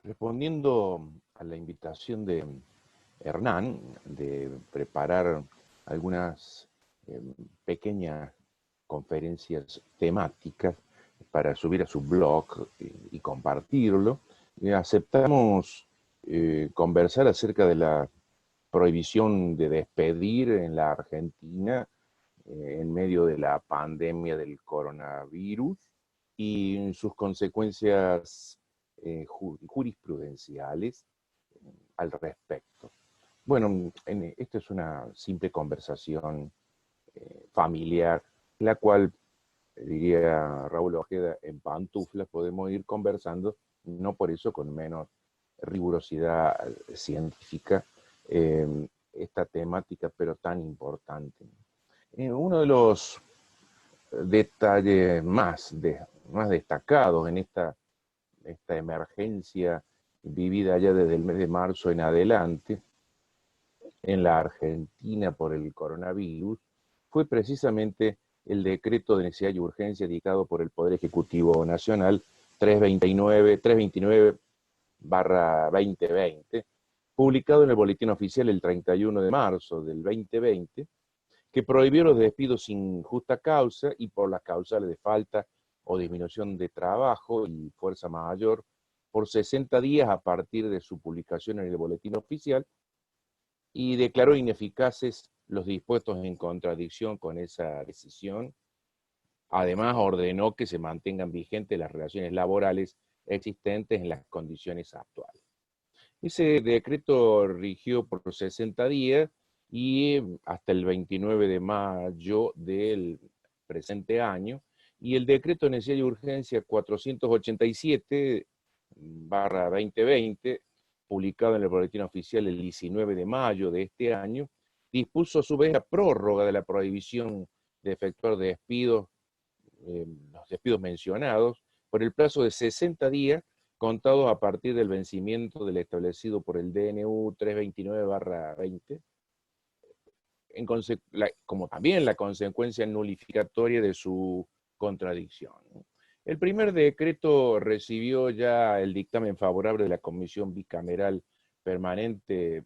Respondiendo a la invitación de Hernán de preparar algunas pequeñas conferencias temáticas para subir a su blog y compartirlo, aceptamos conversar acerca de la prohibición de despedir en la Argentina en medio de la pandemia del coronavirus y sus consecuencias jurisprudenciales al respecto. Bueno, esta es una simple conversación familiar, la cual, diría Raúl Ojeda, en pantuflas podemos ir conversando, no por eso con menos rigurosidad científica, esta temática, pero tan importante. Uno de los detalles más destacados en esta emergencia vivida ya desde el mes de marzo en adelante en la Argentina por el coronavirus fue precisamente el decreto de necesidad y urgencia dictado por el Poder Ejecutivo Nacional 329/2020, publicado en el Boletín Oficial el 31 de marzo del 2020, que prohibió los despidos sin justa causa y por las causales de falta o disminución de trabajo y fuerza mayor por 60 días a partir de su publicación en el Boletín Oficial, y declaró ineficaces los dispuestos en contradicción con esa decisión. Además, ordenó que se mantengan vigentes las relaciones laborales existentes en las condiciones actuales. Ese decreto rigió por 60 días y hasta el 29 de mayo del presente año, y el decreto de necesidad y urgencia 487/2020, publicado en el Boletín Oficial el 19 de mayo de este año, dispuso a su vez la prórroga de la prohibición de efectuar despidos, los despidos mencionados, por el plazo de 60 días, contados a partir del vencimiento del establecido por el DNU 329/20, como también la consecuencia nulificatoria de su contradicción. El primer decreto recibió ya el dictamen favorable de la Comisión Bicameral Permanente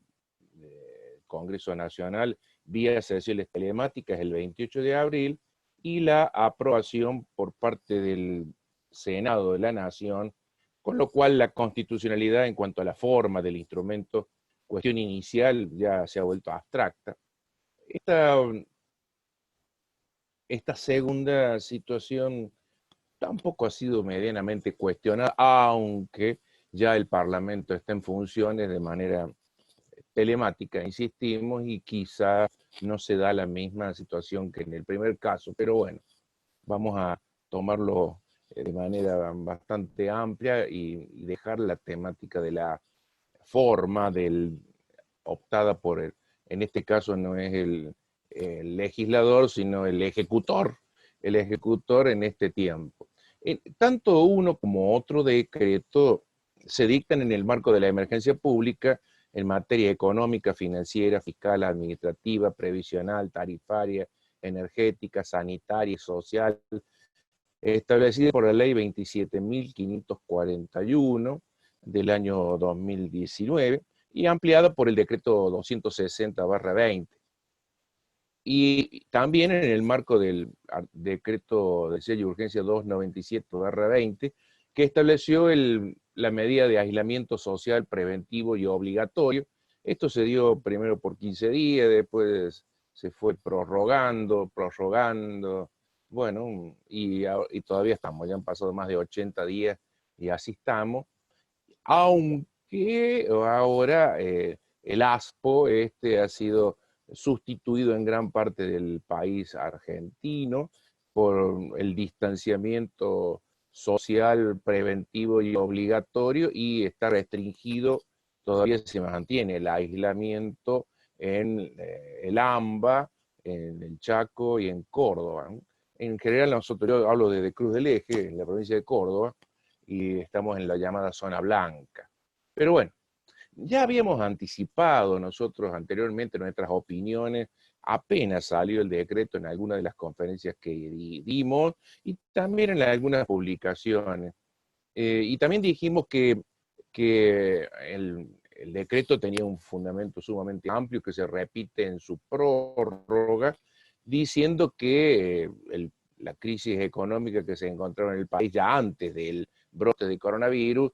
del Congreso Nacional vía sesiones telemáticas el 28 de abril y la aprobación por parte del Senado de la Nación, con lo cual la constitucionalidad en cuanto a la forma del instrumento, cuestión inicial, ya se ha vuelto abstracta. Esta segunda situación tampoco ha sido medianamente cuestionada, aunque ya el Parlamento está en funciones de manera telemática, insistimos, y quizá no se da la misma situación que en el primer caso, pero bueno, vamos a tomarlo de manera bastante amplia y dejar la temática de la forma optada por en este caso no es el legislador, sino el ejecutor en este tiempo. Tanto uno como otro decreto se dictan en el marco de la emergencia pública en materia económica, financiera, fiscal, administrativa, previsional, tarifaria, energética, sanitaria y social, establecida por la ley 27.541 del año 2019 y ampliada por el decreto 260/20. Y también en el marco del decreto de necesidad y urgencia 297/20, que estableció la medida de aislamiento social preventivo y obligatorio. Esto se dio primero por 15 días, después se fue prorrogando, bueno, y todavía estamos, ya han pasado más de 80 días y así estamos, aunque ahora el ASPO ha sido sustituido en gran parte del país argentino por el distanciamiento social preventivo y obligatorio, y está restringido, todavía se mantiene el aislamiento en el AMBA, en el Chaco y en Córdoba. En general nosotros, yo hablo de Cruz del Eje, en la provincia de Córdoba, y estamos en la llamada zona blanca. Pero bueno, ya habíamos anticipado nosotros anteriormente nuestras opiniones, apenas salió el decreto en algunas de las conferencias que dimos y también en algunas publicaciones. Y también dijimos que que el decreto tenía un fundamento sumamente amplio que se repite en su prórroga, diciendo que la crisis económica que se encontraba en el país ya antes del brote de coronavirus,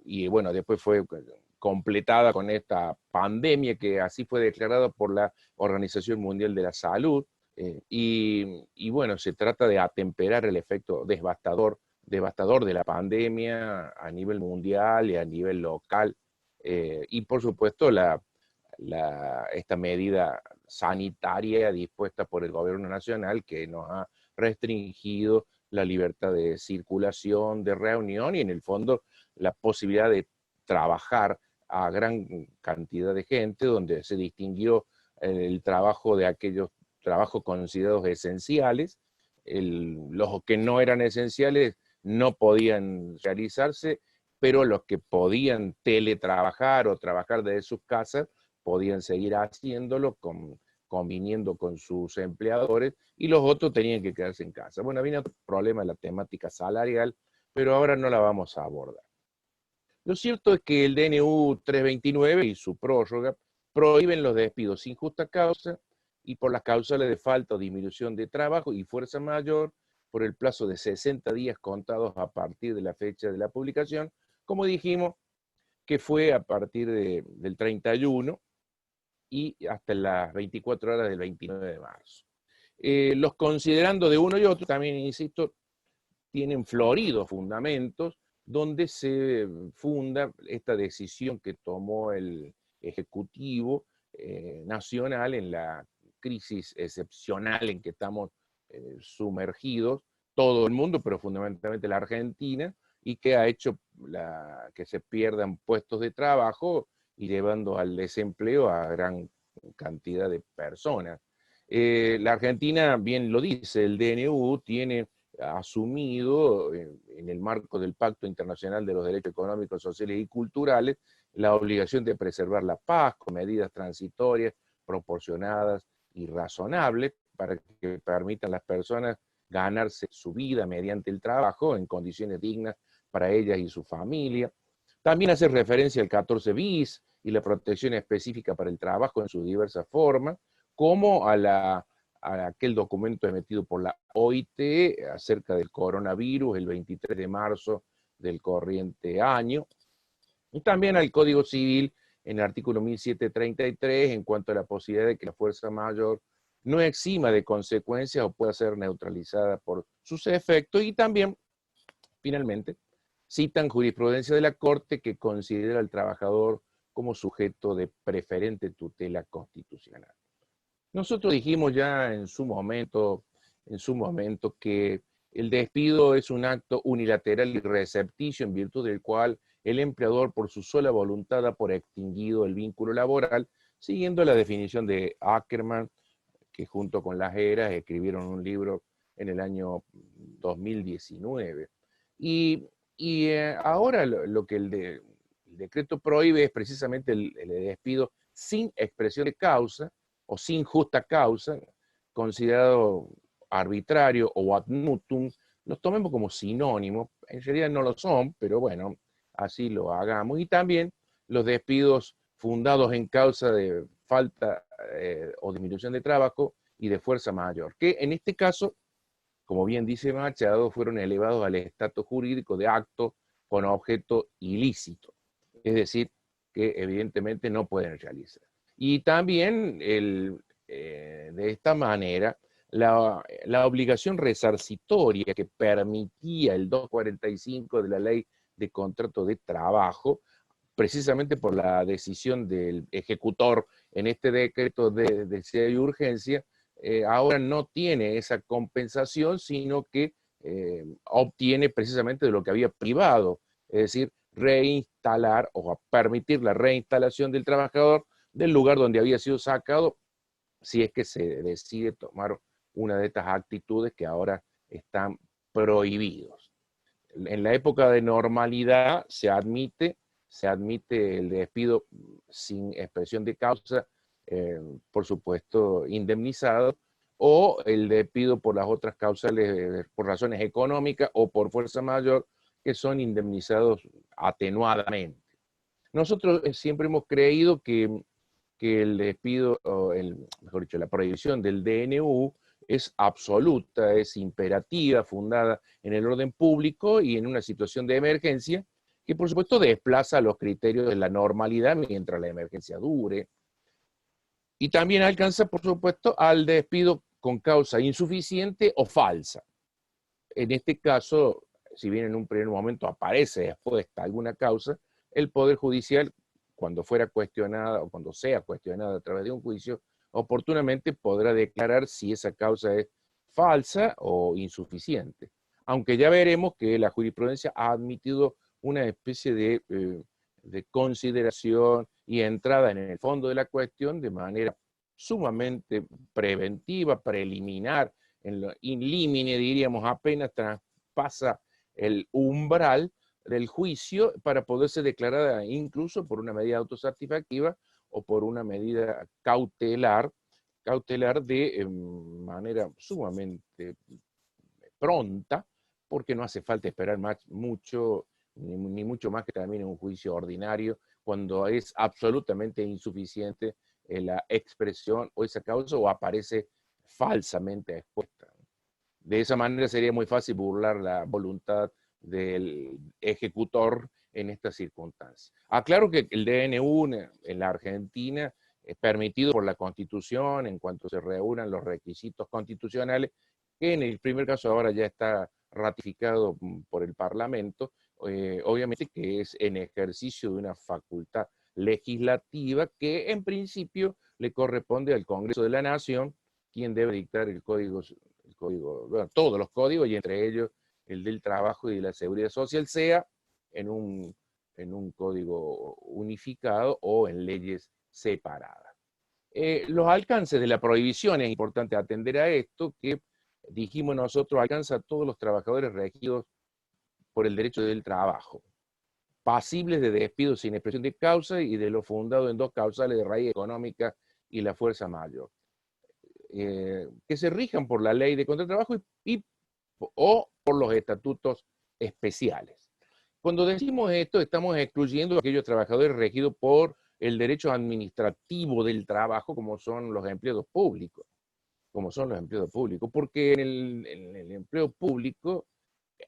y bueno, después fue completada con esta pandemia que así fue declarada por la Organización Mundial de la Salud, y bueno, se trata de atemperar el efecto devastador de la pandemia a nivel mundial y a nivel local, y por supuesto esta medida sanitaria dispuesta por el gobierno nacional que nos ha restringido la libertad de circulación, de reunión y en el fondo la posibilidad de trabajar a gran cantidad de gente, donde se distinguió el trabajo de aquellos trabajos considerados esenciales, los que no eran esenciales no podían realizarse, pero los que podían teletrabajar o trabajar desde sus casas podían seguir haciéndolo conviniendo con sus empleadores, y los otros tenían que quedarse en casa. Bueno, viene otro problema de la temática salarial, pero ahora no la vamos a abordar. Lo cierto es que el DNU 329 y su prórroga prohíben los despidos sin justa causa y por las causales de falta o disminución de trabajo y fuerza mayor por el plazo de 60 días contados a partir de la fecha de la publicación, como dijimos, que fue a partir del 31 y hasta las 24 horas del 29 de marzo. Los considerando de uno y otro, también insisto, tienen floridos fundamentos donde se funda esta decisión que tomó el Ejecutivo Nacional en la crisis excepcional en que estamos sumergidos, todo el mundo, pero fundamentalmente la Argentina, y que ha hecho que se pierdan puestos de trabajo y llevando al desempleo a gran cantidad de personas. La Argentina, bien lo dice, el DNU tiene asumido en el marco del Pacto Internacional de los Derechos Económicos, Sociales y Culturales la obligación de preservar la paz con medidas transitorias, proporcionadas y razonables para que permitan a las personas ganarse su vida mediante el trabajo en condiciones dignas para ellas y su familia. También hace referencia al 14 bis y la protección específica para el trabajo en sus diversas formas, como a aquel documento emitido por la OIT acerca del coronavirus el 23 de marzo del corriente año, y también al Código Civil en el artículo 1733 en cuanto a la posibilidad de que la fuerza mayor no exima de consecuencias o pueda ser neutralizada por sus efectos, y también, finalmente, citan jurisprudencia de la Corte que considera al trabajador como sujeto de preferente tutela constitucional. Nosotros dijimos ya en su momento que el despido es un acto unilateral y recepticio en virtud del cual el empleador por su sola voluntad da por extinguido el vínculo laboral, siguiendo la definición de Ackerman, que junto con las Heras escribieron un libro en el año 2019. Y ahora lo que el decreto prohíbe es precisamente el despido sin expresión de causa o sin justa causa, considerado arbitrario o ad nutum, los tomemos como sinónimos, en realidad no lo son, pero bueno, así lo hagamos. Y también los despidos fundados en causa de falta o disminución de trabajo y de fuerza mayor, que en este caso, como bien dice Machado, fueron elevados al estatus jurídico de acto con objeto ilícito, es decir, que evidentemente no pueden realizar. Y también de esta manera la obligación resarcitoria que permitía el 245 de la Ley de Contrato de Trabajo, precisamente por la decisión del ejecutor en este decreto de necesidad y urgencia, ahora no tiene esa compensación, sino que obtiene precisamente de lo que había privado, es decir, reinstalar o permitir la reinstalación del trabajador del lugar donde había sido sacado, si es que se decide tomar una de estas actitudes que ahora están prohibidos. En la época de normalidad se admite el despido sin expresión de causa, por supuesto indemnizado, o el despido por las otras causales, por razones económicas o por fuerza mayor, que son indemnizados atenuadamente. Nosotros siempre hemos creído que el despido, o mejor dicho, la prohibición del DNU es absoluta, es imperativa, fundada en el orden público y en una situación de emergencia, que por supuesto desplaza los criterios de la normalidad mientras la emergencia dure. Y también alcanza, por supuesto, al despido con causa insuficiente o falsa. En este caso, si bien en un primer momento aparece expuesta alguna causa, el Poder Judicial, cuando fuera cuestionada o cuando sea cuestionada a través de un juicio, oportunamente podrá declarar si esa causa es falsa o insuficiente. Aunque ya veremos que la jurisprudencia ha admitido una especie de consideración y entrada en el fondo de la cuestión de manera sumamente preventiva, preliminar, en lo in limine, diríamos, apenas traspasa el umbral del juicio para poderse declarar incluso por una medida autosatisfactiva o por una medida cautelar de manera sumamente pronta, porque no hace falta esperar mucho, ni mucho más que termine un juicio ordinario, cuando es absolutamente insuficiente la expresión o esa causa o aparece falsamente expuesta. De esa manera sería muy fácil burlar la voluntad del ejecutor en estas circunstancias. Aclaro que el DNU en la Argentina es permitido por la Constitución en cuanto se reúnan los requisitos constitucionales, que en el primer caso ahora ya está ratificado por el Parlamento, obviamente que es en ejercicio de una facultad legislativa que en principio le corresponde al Congreso de la Nación, quien debe dictar el código, bueno, todos los códigos, y entre ellos el del trabajo y de la seguridad social, sea en un código unificado o en leyes separadas. Los alcances de la prohibición, es importante atender a esto, que dijimos nosotros, alcanza a todos los trabajadores regidos por el derecho del trabajo, pasibles de despido sin expresión de causa y de lo fundado en dos causales de raíz económica y la fuerza mayor, que se rijan por la ley de contrato de trabajo o por los estatutos especiales. Cuando decimos esto, estamos excluyendo a aquellos trabajadores regidos por el derecho administrativo del trabajo, como son los empleados públicos, porque en el empleo público,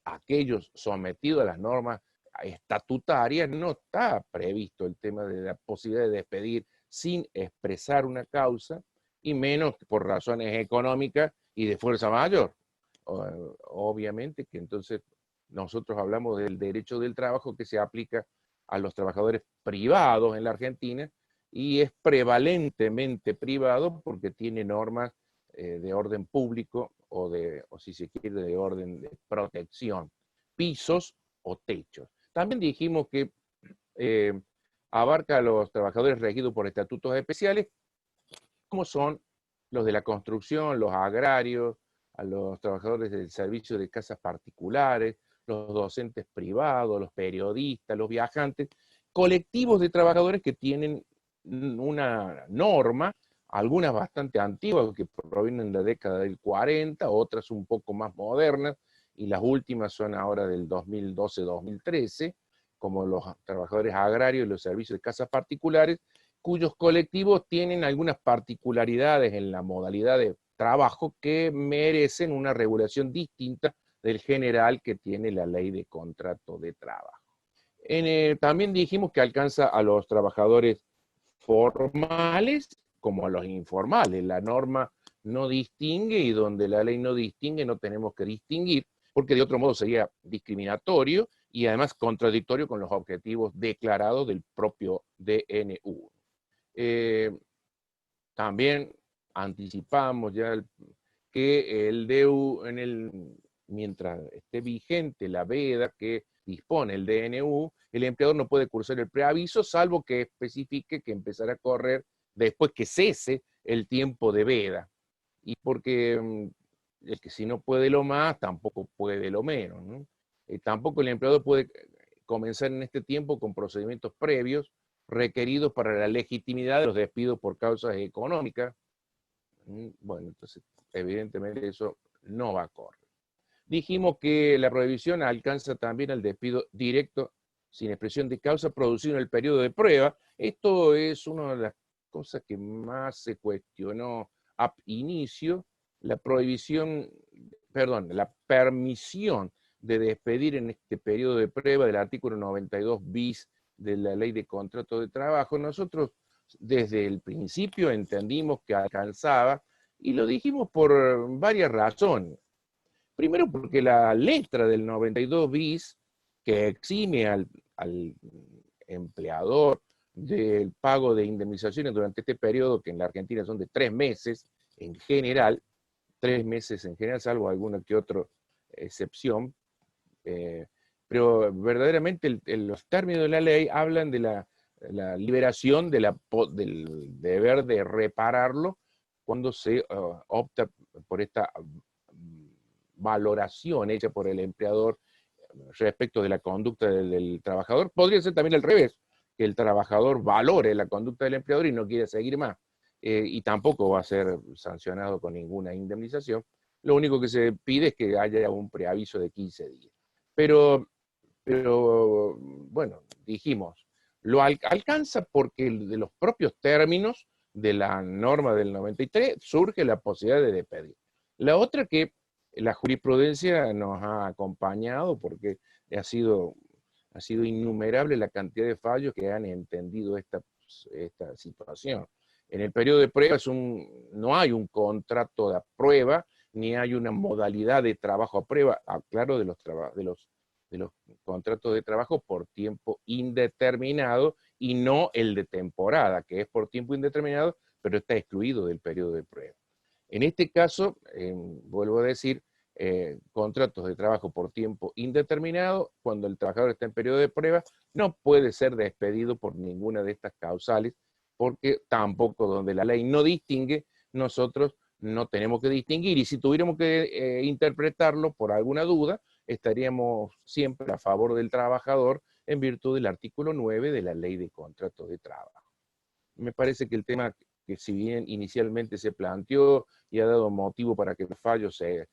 aquellos sometidos a las normas estatutarias, no está previsto el tema de la posibilidad de despedir sin expresar una causa, y menos por razones económicas y de fuerza mayor. Obviamente que entonces nosotros hablamos del derecho del trabajo que se aplica a los trabajadores privados en la Argentina, y es prevalentemente privado porque tiene normas de orden público o si se quiere, de orden de protección, pisos o techos. También dijimos que abarca a los trabajadores regidos por estatutos especiales, como son los de la construcción, los agrarios, a los trabajadores del servicio de casas particulares, los docentes privados, los periodistas, los viajantes, colectivos de trabajadores que tienen una norma, algunas bastante antiguas que provienen de la década del 40, otras un poco más modernas, y las últimas son ahora del 2012-2013, como los trabajadores agrarios y los servicios de casas particulares, cuyos colectivos tienen algunas particularidades en la modalidad de trabajo que merecen una regulación distinta del general que tiene la ley de contrato de trabajo. También dijimos que alcanza a los trabajadores formales como a los informales. La norma no distingue, y donde la ley no distingue no tenemos que distinguir, porque de otro modo sería discriminatorio y además contradictorio con los objetivos declarados del propio DNU. También anticipamos ya que el DNU, mientras esté vigente la veda que dispone el DNU, el empleador no puede cursar el preaviso, salvo que especifique que empezará a correr después que cese el tiempo de veda. Y porque el que si no puede lo más, tampoco puede lo menos, ¿no? Tampoco el empleador puede comenzar en este tiempo con procedimientos previos requeridos para la legitimidad de los despidos por causas económicas. Bueno, entonces evidentemente eso no va a correr. Dijimos que la prohibición alcanza también el despido directo sin expresión de causa producido en el periodo de prueba. Esto es una de las cosas que más se cuestionó ab inicio, la prohibición, perdón, la permisión de despedir en este periodo de prueba del artículo 92 bis de la Ley de Contrato de Trabajo. Nosotros desde el principio entendimos que alcanzaba, y lo dijimos por varias razones. Primero porque la letra del 92 bis, que exime al empleador del pago de indemnizaciones durante este periodo, que en la Argentina son de 3 meses en general, 3 meses en general, salvo alguna que otra excepción, pero verdaderamente los términos de la ley hablan de la liberación del deber de repararlo cuando se opta por esta valoración hecha por el empleador respecto de la conducta del trabajador. Podría ser también al revés, que el trabajador valore la conducta del empleador y no quiera seguir más, y tampoco va a ser sancionado con ninguna indemnización. Lo único que se pide es que haya un preaviso de 15 días. Pero bueno, dijimos, lo alcanza porque de los propios términos de la norma del 93 surge la posibilidad de despedir. La otra, que la jurisprudencia nos ha acompañado porque ha sido innumerable la cantidad de fallos que han entendido esta situación. En el periodo de prueba no hay un contrato de prueba, ni hay una modalidad de trabajo a prueba, claro, de los contratos de trabajo por tiempo indeterminado, y no el de temporada, que es por tiempo indeterminado, pero está excluido del periodo de prueba. En este caso, vuelvo a decir, contratos de trabajo por tiempo indeterminado, cuando el trabajador está en periodo de prueba, no puede ser despedido por ninguna de estas causales, porque tampoco, donde la ley no distingue, nosotros no tenemos que distinguir, y si tuviéramos que interpretarlo por alguna duda, estaríamos siempre a favor del trabajador en virtud del artículo 9 de la Ley de Contratos de Trabajo. Me parece que el tema, que si bien inicialmente se planteó y ha dado motivo para que los fallos se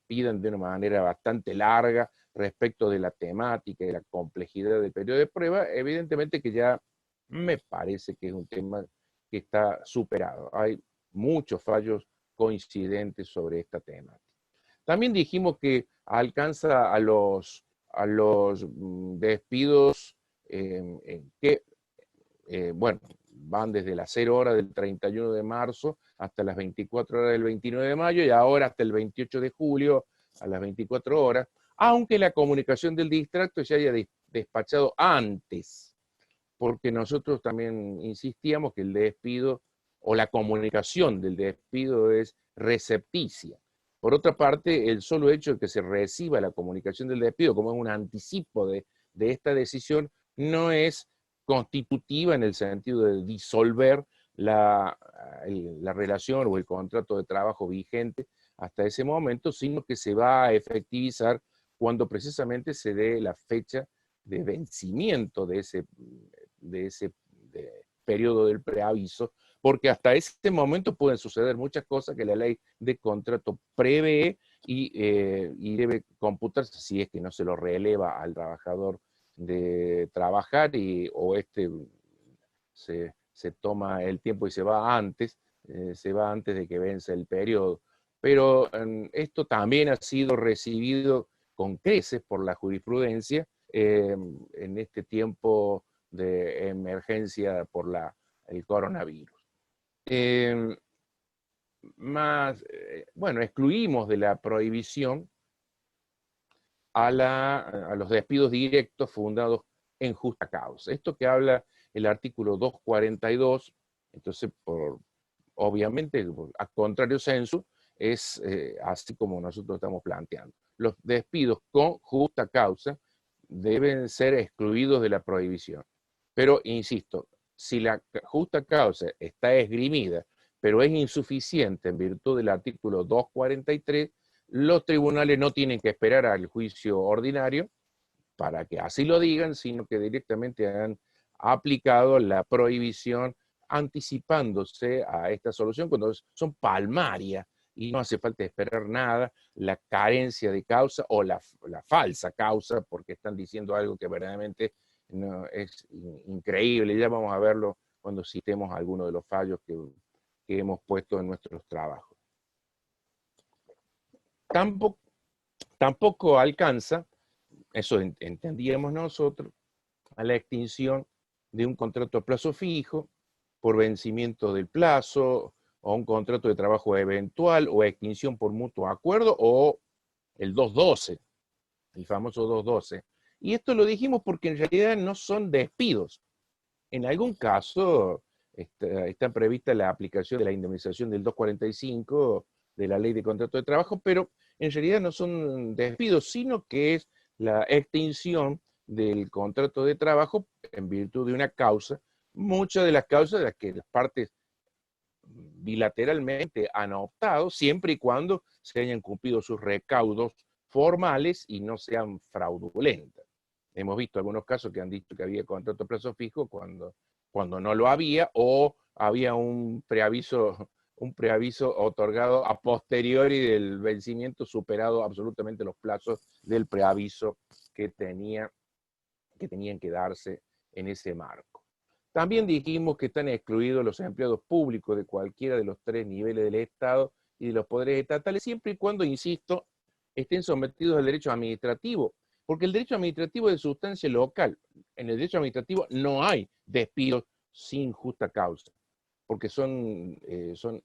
pidan de una manera bastante larga respecto de la temática y la complejidad del periodo de prueba, evidentemente que ya me parece que es un tema que está superado. Hay muchos fallos coincidentes sobre esta temática. También dijimos que alcanza a los despidos que, bueno, van desde las 0 horas del 31 de marzo hasta las 24 horas del 29 de mayo, y ahora hasta el 28 de julio a las 24 horas, aunque la comunicación del distracto se haya despachado antes, porque nosotros también insistíamos que el despido o la comunicación del despido es recepticia. Por otra parte, el solo hecho de que se reciba la comunicación del despido como un anticipo de esta decisión no es constitutiva en el sentido de disolver la relación o el contrato de trabajo vigente hasta ese momento, sino que se va a efectivizar cuando precisamente se dé la fecha de vencimiento de ese periodo del preaviso, porque hasta ese momento pueden suceder muchas cosas que la ley de contrato prevé y debe computarse si es que no se lo releva al trabajador de trabajar o se toma el tiempo y se va antes de que vence el periodo. Pero esto también ha sido recibido con creces por la jurisprudencia en este tiempo de emergencia por el coronavirus. Bueno, excluimos de la prohibición a los despidos directos fundados en justa causa. Esto que habla el artículo 242, entonces, obviamente, a contrario sensu, es así como nosotros estamos planteando. Los despidos con justa causa deben ser excluidos de la prohibición. Pero, insisto, si la justa causa está esgrimida, pero es insuficiente en virtud del artículo 243, los tribunales no tienen que esperar al juicio ordinario para que así lo digan, sino que directamente han aplicado la prohibición anticipándose a esta solución cuando son palmarias y no hace falta esperar nada, la carencia de causa o la falsa causa, porque están diciendo algo que verdaderamente no, es increíble. Ya vamos a verlo cuando citemos algunos de los fallos que hemos puesto en nuestros trabajos. Tampoco alcanza, eso entendíamos nosotros, a la extinción de un contrato a plazo fijo por vencimiento del plazo, o un contrato de trabajo eventual, o extinción por mutuo acuerdo, o el 212, el famoso 212. Y esto lo dijimos porque en realidad no son despidos. En algún caso está prevista la aplicación de la indemnización del 245 de la Ley de Contrato de Trabajo, pero en realidad no son despidos, sino que es la extinción del contrato de trabajo en virtud de una causa, muchas de las causas de las que las partes bilateralmente han optado, siempre y cuando se hayan cumplido sus recaudos formales y no sean fraudulentas. Hemos visto algunos casos que han dicho que había contrato a plazo fijo cuando no lo había, o había un preaviso otorgado a posteriori del vencimiento, superado absolutamente los plazos del preaviso que tenían que darse en ese marco. También dijimos que están excluidos los empleados públicos de cualquiera de los tres niveles del Estado y de los poderes estatales, siempre y cuando, insisto, estén sometidos al derecho administrativo, porque el derecho administrativo es de sustancia local. En el derecho administrativo no hay despidos sin justa causa, porque son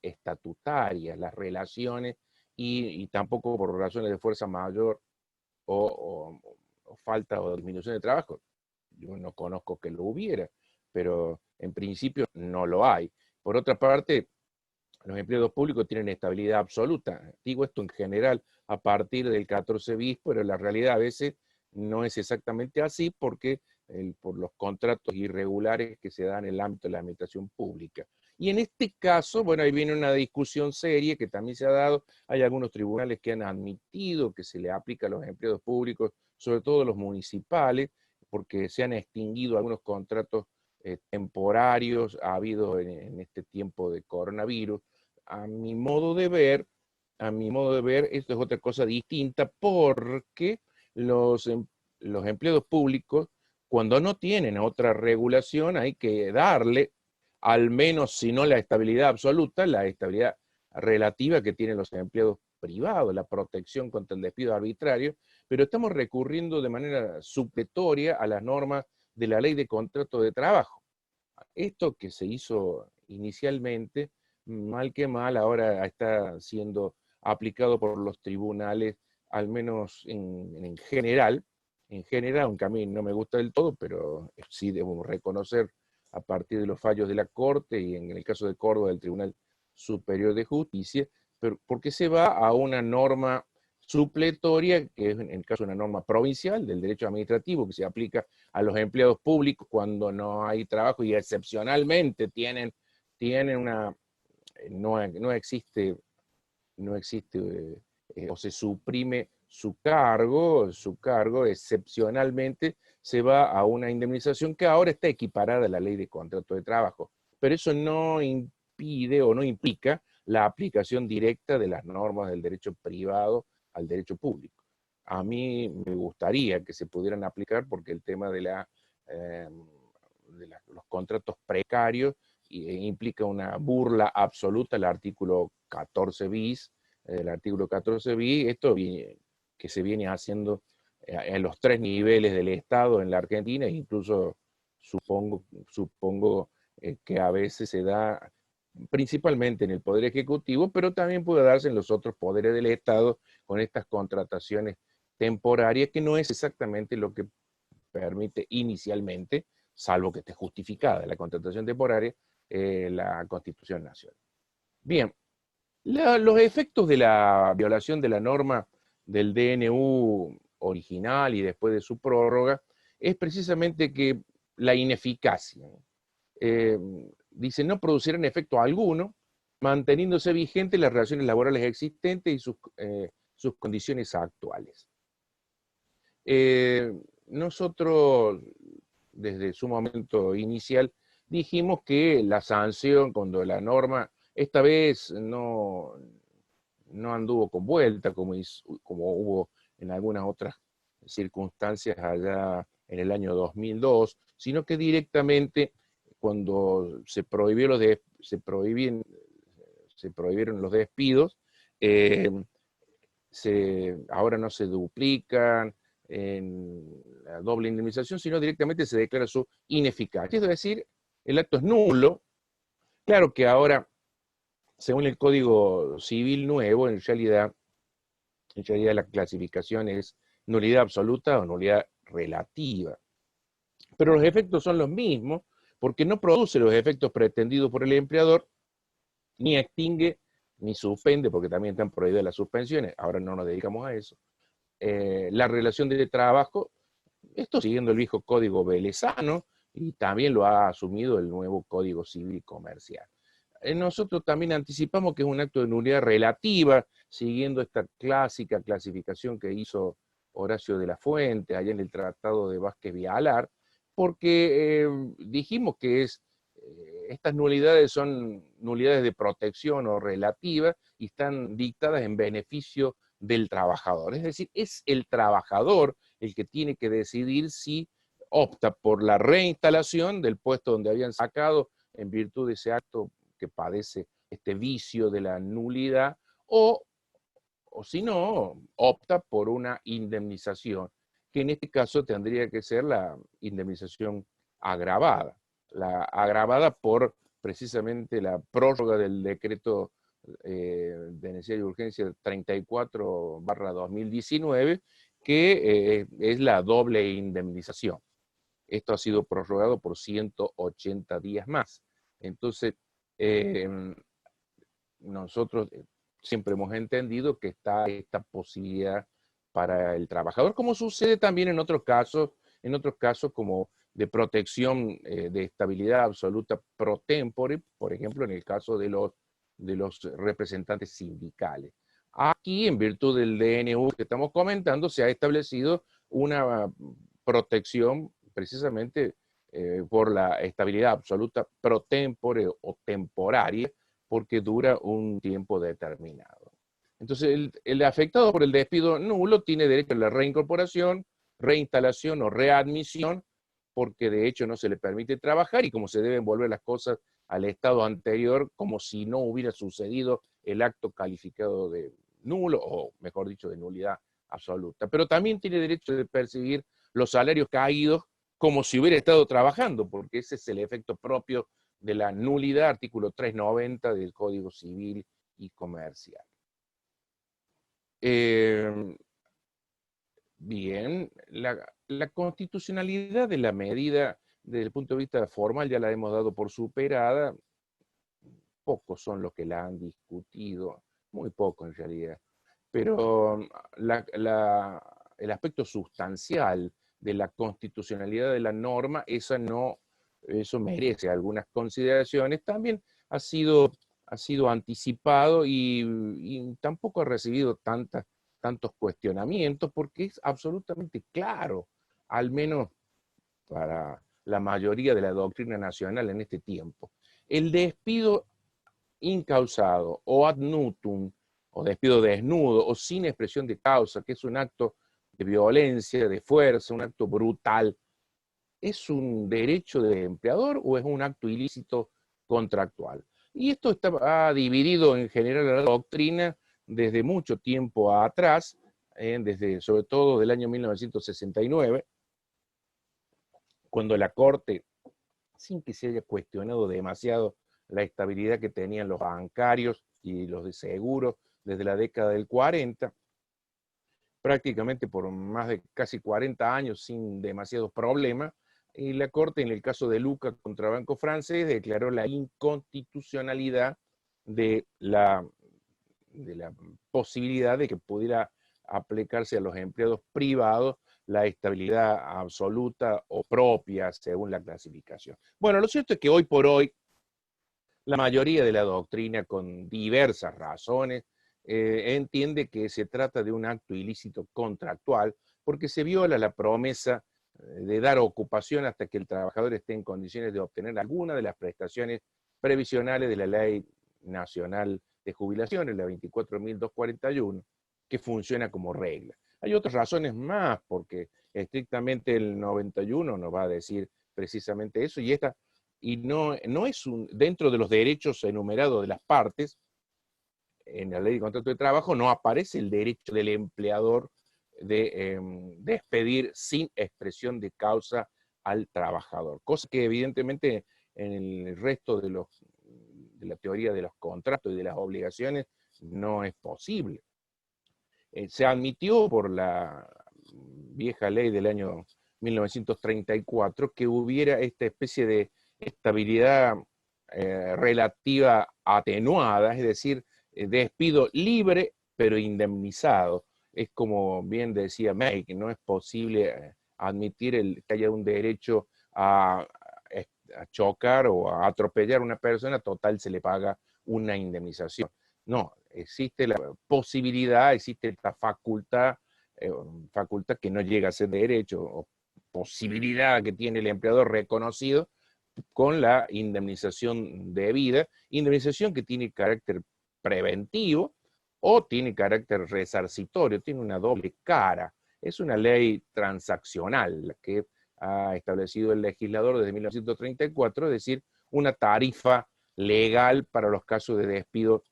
estatutarias las relaciones y tampoco por razones de fuerza mayor o falta o disminución de trabajo. Yo no conozco que lo hubiera, pero en principio no lo hay. Por otra parte, los empleados públicos tienen estabilidad absoluta. Digo esto en general a partir del 14 bis, pero la realidad a veces no es exactamente así porque por los contratos irregulares que se dan en el ámbito de la administración pública. Y en este caso, bueno, ahí viene una discusión seria que también se ha dado. Hay algunos tribunales que han admitido que se le aplica a los empleados públicos, sobre todo los municipales, porque se han extinguido algunos contratos temporarios ha habido en este tiempo de coronavirus. A mi modo de ver, esto es otra cosa distinta, porque los empleados públicos, cuando no tienen otra regulación, hay que darle, al menos si no la estabilidad absoluta, la estabilidad relativa que tienen los empleados privados, la protección contra el despido arbitrario, pero estamos recurriendo de manera supletoria a las normas de la Ley de Contrato de Trabajo. Esto que se hizo inicialmente, mal que mal, ahora está siendo aplicado por los tribunales, al menos en general, aunque a mí no me gusta del todo, pero sí debo reconocer a partir de los fallos de la Corte y en el caso de Córdoba del Tribunal Superior de Justicia, pero porque se va a una norma supletoria, que es en el caso de una norma provincial del derecho administrativo que se aplica a los empleados públicos cuando no hay trabajo y excepcionalmente tienen una, no existe o se suprime su cargo excepcionalmente se va a una indemnización que ahora está equiparada a la Ley de Contrato de Trabajo. Pero eso no impide o no implica la aplicación directa de las normas del derecho privado al derecho público. A mí me gustaría que se pudieran aplicar porque el tema de los contratos precarios implica una burla absoluta al artículo 14 bis, esto que se viene haciendo en los tres niveles del Estado en la Argentina, e incluso supongo que a veces se da principalmente en el Poder Ejecutivo, pero también puede darse en los otros poderes del Estado con estas contrataciones temporarias, que no es exactamente lo que permite inicialmente, salvo que esté justificada la contratación temporaria, la Constitución Nacional. Bien, los efectos de la violación de la norma del DNU original y después de su prórroga es precisamente que la ineficacia. Dice, no producirán efecto alguno, manteniéndose vigentes las relaciones laborales existentes y sus condiciones actuales. Nosotros, desde su momento inicial, dijimos que la sanción, cuando la norma, esta vez no no anduvo con vuelta como hubo en algunas otras circunstancias allá en el año 2002, sino que directamente cuando se prohibieron los despidos, eh, ahora no se duplican en la doble indemnización, sino directamente se declara su ineficacia. Es decir, el acto es nulo. Claro que ahora, según el Código Civil nuevo, en realidad la clasificación es nulidad absoluta o nulidad relativa. Pero los efectos son los mismos, porque no produce los efectos pretendidos por el empleador, ni extingue, ni suspende, porque también están prohibidas las suspensiones, ahora no nos dedicamos a eso, la relación de trabajo, esto siguiendo el viejo Código Velezano, y también lo ha asumido el nuevo Código Civil Comercial. Nosotros también anticipamos que es un acto de nulidad relativa, siguiendo esta clásica clasificación que hizo Horacio de la Fuente, allá en el Tratado de Vázquez Vialar, porque dijimos que estas nulidades son nulidades de protección o relativa y están dictadas en beneficio del trabajador. Es decir, es el trabajador el que tiene que decidir si opta por la reinstalación del puesto donde habían sacado en virtud de ese acto que padece este vicio de la nulidad, o si no, opta por una indemnización, que en este caso tendría que ser la indemnización agravada. La agravada por precisamente la prórroga del decreto de necesidad y urgencia 34/2019, que es la doble indemnización. Esto ha sido prorrogado por 180 días más. Entonces, eh, nosotros siempre hemos entendido que está esta posibilidad para el trabajador, como sucede también en otros casos como de protección de estabilidad absoluta pro tempore, por ejemplo, en el caso de los representantes sindicales. Aquí, en virtud del DNU que estamos comentando, se ha establecido una protección precisamente por la estabilidad absoluta pro tempore o temporaria, porque dura un tiempo determinado. Entonces, el afectado por el despido nulo tiene derecho a la reincorporación, reinstalación o readmisión, porque de hecho no se le permite trabajar y como se deben volver las cosas al estado anterior, como si no hubiera sucedido el acto calificado de nulo, o mejor dicho, de nulidad absoluta. Pero también tiene derecho de percibir los salarios caídos como si hubiera estado trabajando, porque ese es el efecto propio de la nulidad, artículo 390 del Código Civil y Comercial. Bien, la constitucionalidad de la medida desde el punto de vista formal ya la hemos dado por superada. Pocos son los que la han discutido, muy poco en realidad, pero el aspecto sustancial de la constitucionalidad de la norma, eso merece algunas consideraciones. También ha sido anticipado y tampoco ha recibido tantos cuestionamientos porque es absolutamente claro, al menos para la mayoría de la doctrina nacional en este tiempo. El despido incausado o ad nutum, o despido desnudo, o sin expresión de causa, que es un acto de violencia, de fuerza, un acto brutal, ¿es un derecho del empleador o es un acto ilícito contractual? Y esto está dividido en general la doctrina desde mucho tiempo atrás, desde sobre todo del año 1969, cuando la Corte, sin que se haya cuestionado demasiado la estabilidad que tenían los bancarios y los de seguros desde la década del 40, prácticamente por más de casi 40 años sin demasiados problemas, y la Corte, en el caso de Luca contra Banco Francés, declaró la inconstitucionalidad de la posibilidad de que pudiera aplicarse a los empleados privados la estabilidad absoluta o propia según la clasificación. Bueno, lo cierto es que hoy por hoy la mayoría de la doctrina, con diversas razones, entiende que se trata de un acto ilícito contractual porque se viola la promesa de dar ocupación hasta que el trabajador esté en condiciones de obtener alguna de las prestaciones previsionales de la Ley Nacional de jubilaciones, la 24.241, que funciona como regla. Hay otras razones más, porque estrictamente el 91 nos va a decir precisamente eso, y no es dentro de los derechos enumerados de las partes, en la ley de contrato de trabajo no aparece el derecho del empleador de despedir sin expresión de causa al trabajador, cosa que evidentemente en el resto de la teoría de los contratos y de las obligaciones no es posible. Se admitió por la vieja ley del año 1934 que hubiera esta especie de estabilidad relativa atenuada, es decir, despido libre pero indemnizado. Es como bien decía May, que no es posible admitir que haya un derecho a chocar o a atropellar a una persona, total se le paga una indemnización. No, existe la posibilidad, existe esta facultad que no llega a ser derecho, o posibilidad que tiene el empleador reconocido con la indemnización debida, indemnización que tiene carácter preventivo o tiene carácter resarcitorio, tiene una doble cara. Es una ley transaccional la que ha establecido el legislador desde 1934, es decir, una tarifa legal para los casos de despido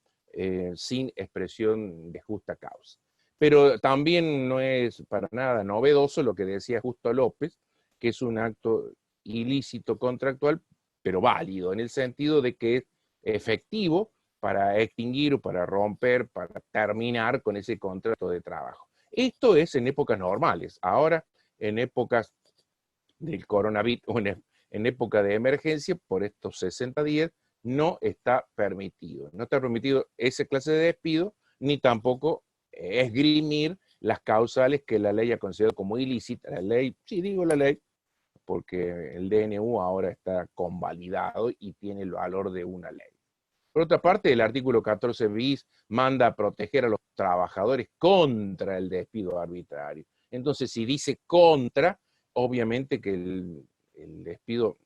sin expresión de justa causa. Pero también no es para nada novedoso lo que decía Justo López, que es un acto ilícito contractual, pero válido, en el sentido de que es efectivo para extinguir o para romper, para terminar con ese contrato de trabajo. Esto es en épocas normales. Ahora, en épocas del coronavirus, en época de emergencia, por estos 60 días, no está permitido. No está permitido esa clase de despido, ni tampoco esgrimir las causales que la ley ha considerado como ilícitas. La ley, sí digo la ley, porque el DNU ahora está convalidado y tiene el valor de una ley. Por otra parte, el artículo 14 bis manda a proteger a los trabajadores contra el despido arbitrario. Entonces, si dice contra, obviamente que el despido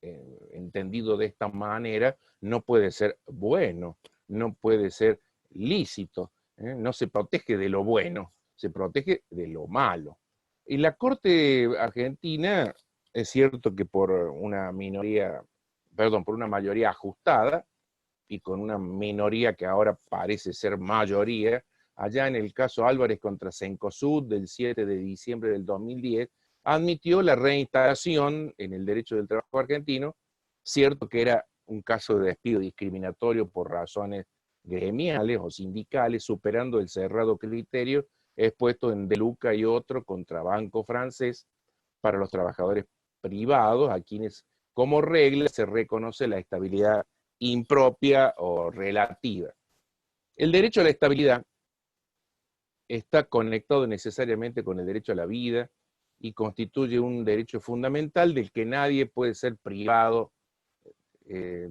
entendido de esta manera no puede ser bueno, no puede ser lícito, no se protege de lo bueno, se protege de lo malo. Y la Corte Argentina, es cierto que por una mayoría ajustada, y con una minoría que ahora parece ser mayoría, allá en el caso Álvarez contra Cencosud del 7 de diciembre del 2010, admitió la reinstalación en el derecho del trabajo argentino, cierto que era un caso de despido discriminatorio por razones gremiales o sindicales, superando el cerrado criterio expuesto en De Luca y otro contra Banco Francés para los trabajadores privados, a quienes como regla se reconoce la estabilidad impropia o relativa. El derecho a la estabilidad está conectado necesariamente con el derecho a la vida y constituye un derecho fundamental del que nadie puede ser privado de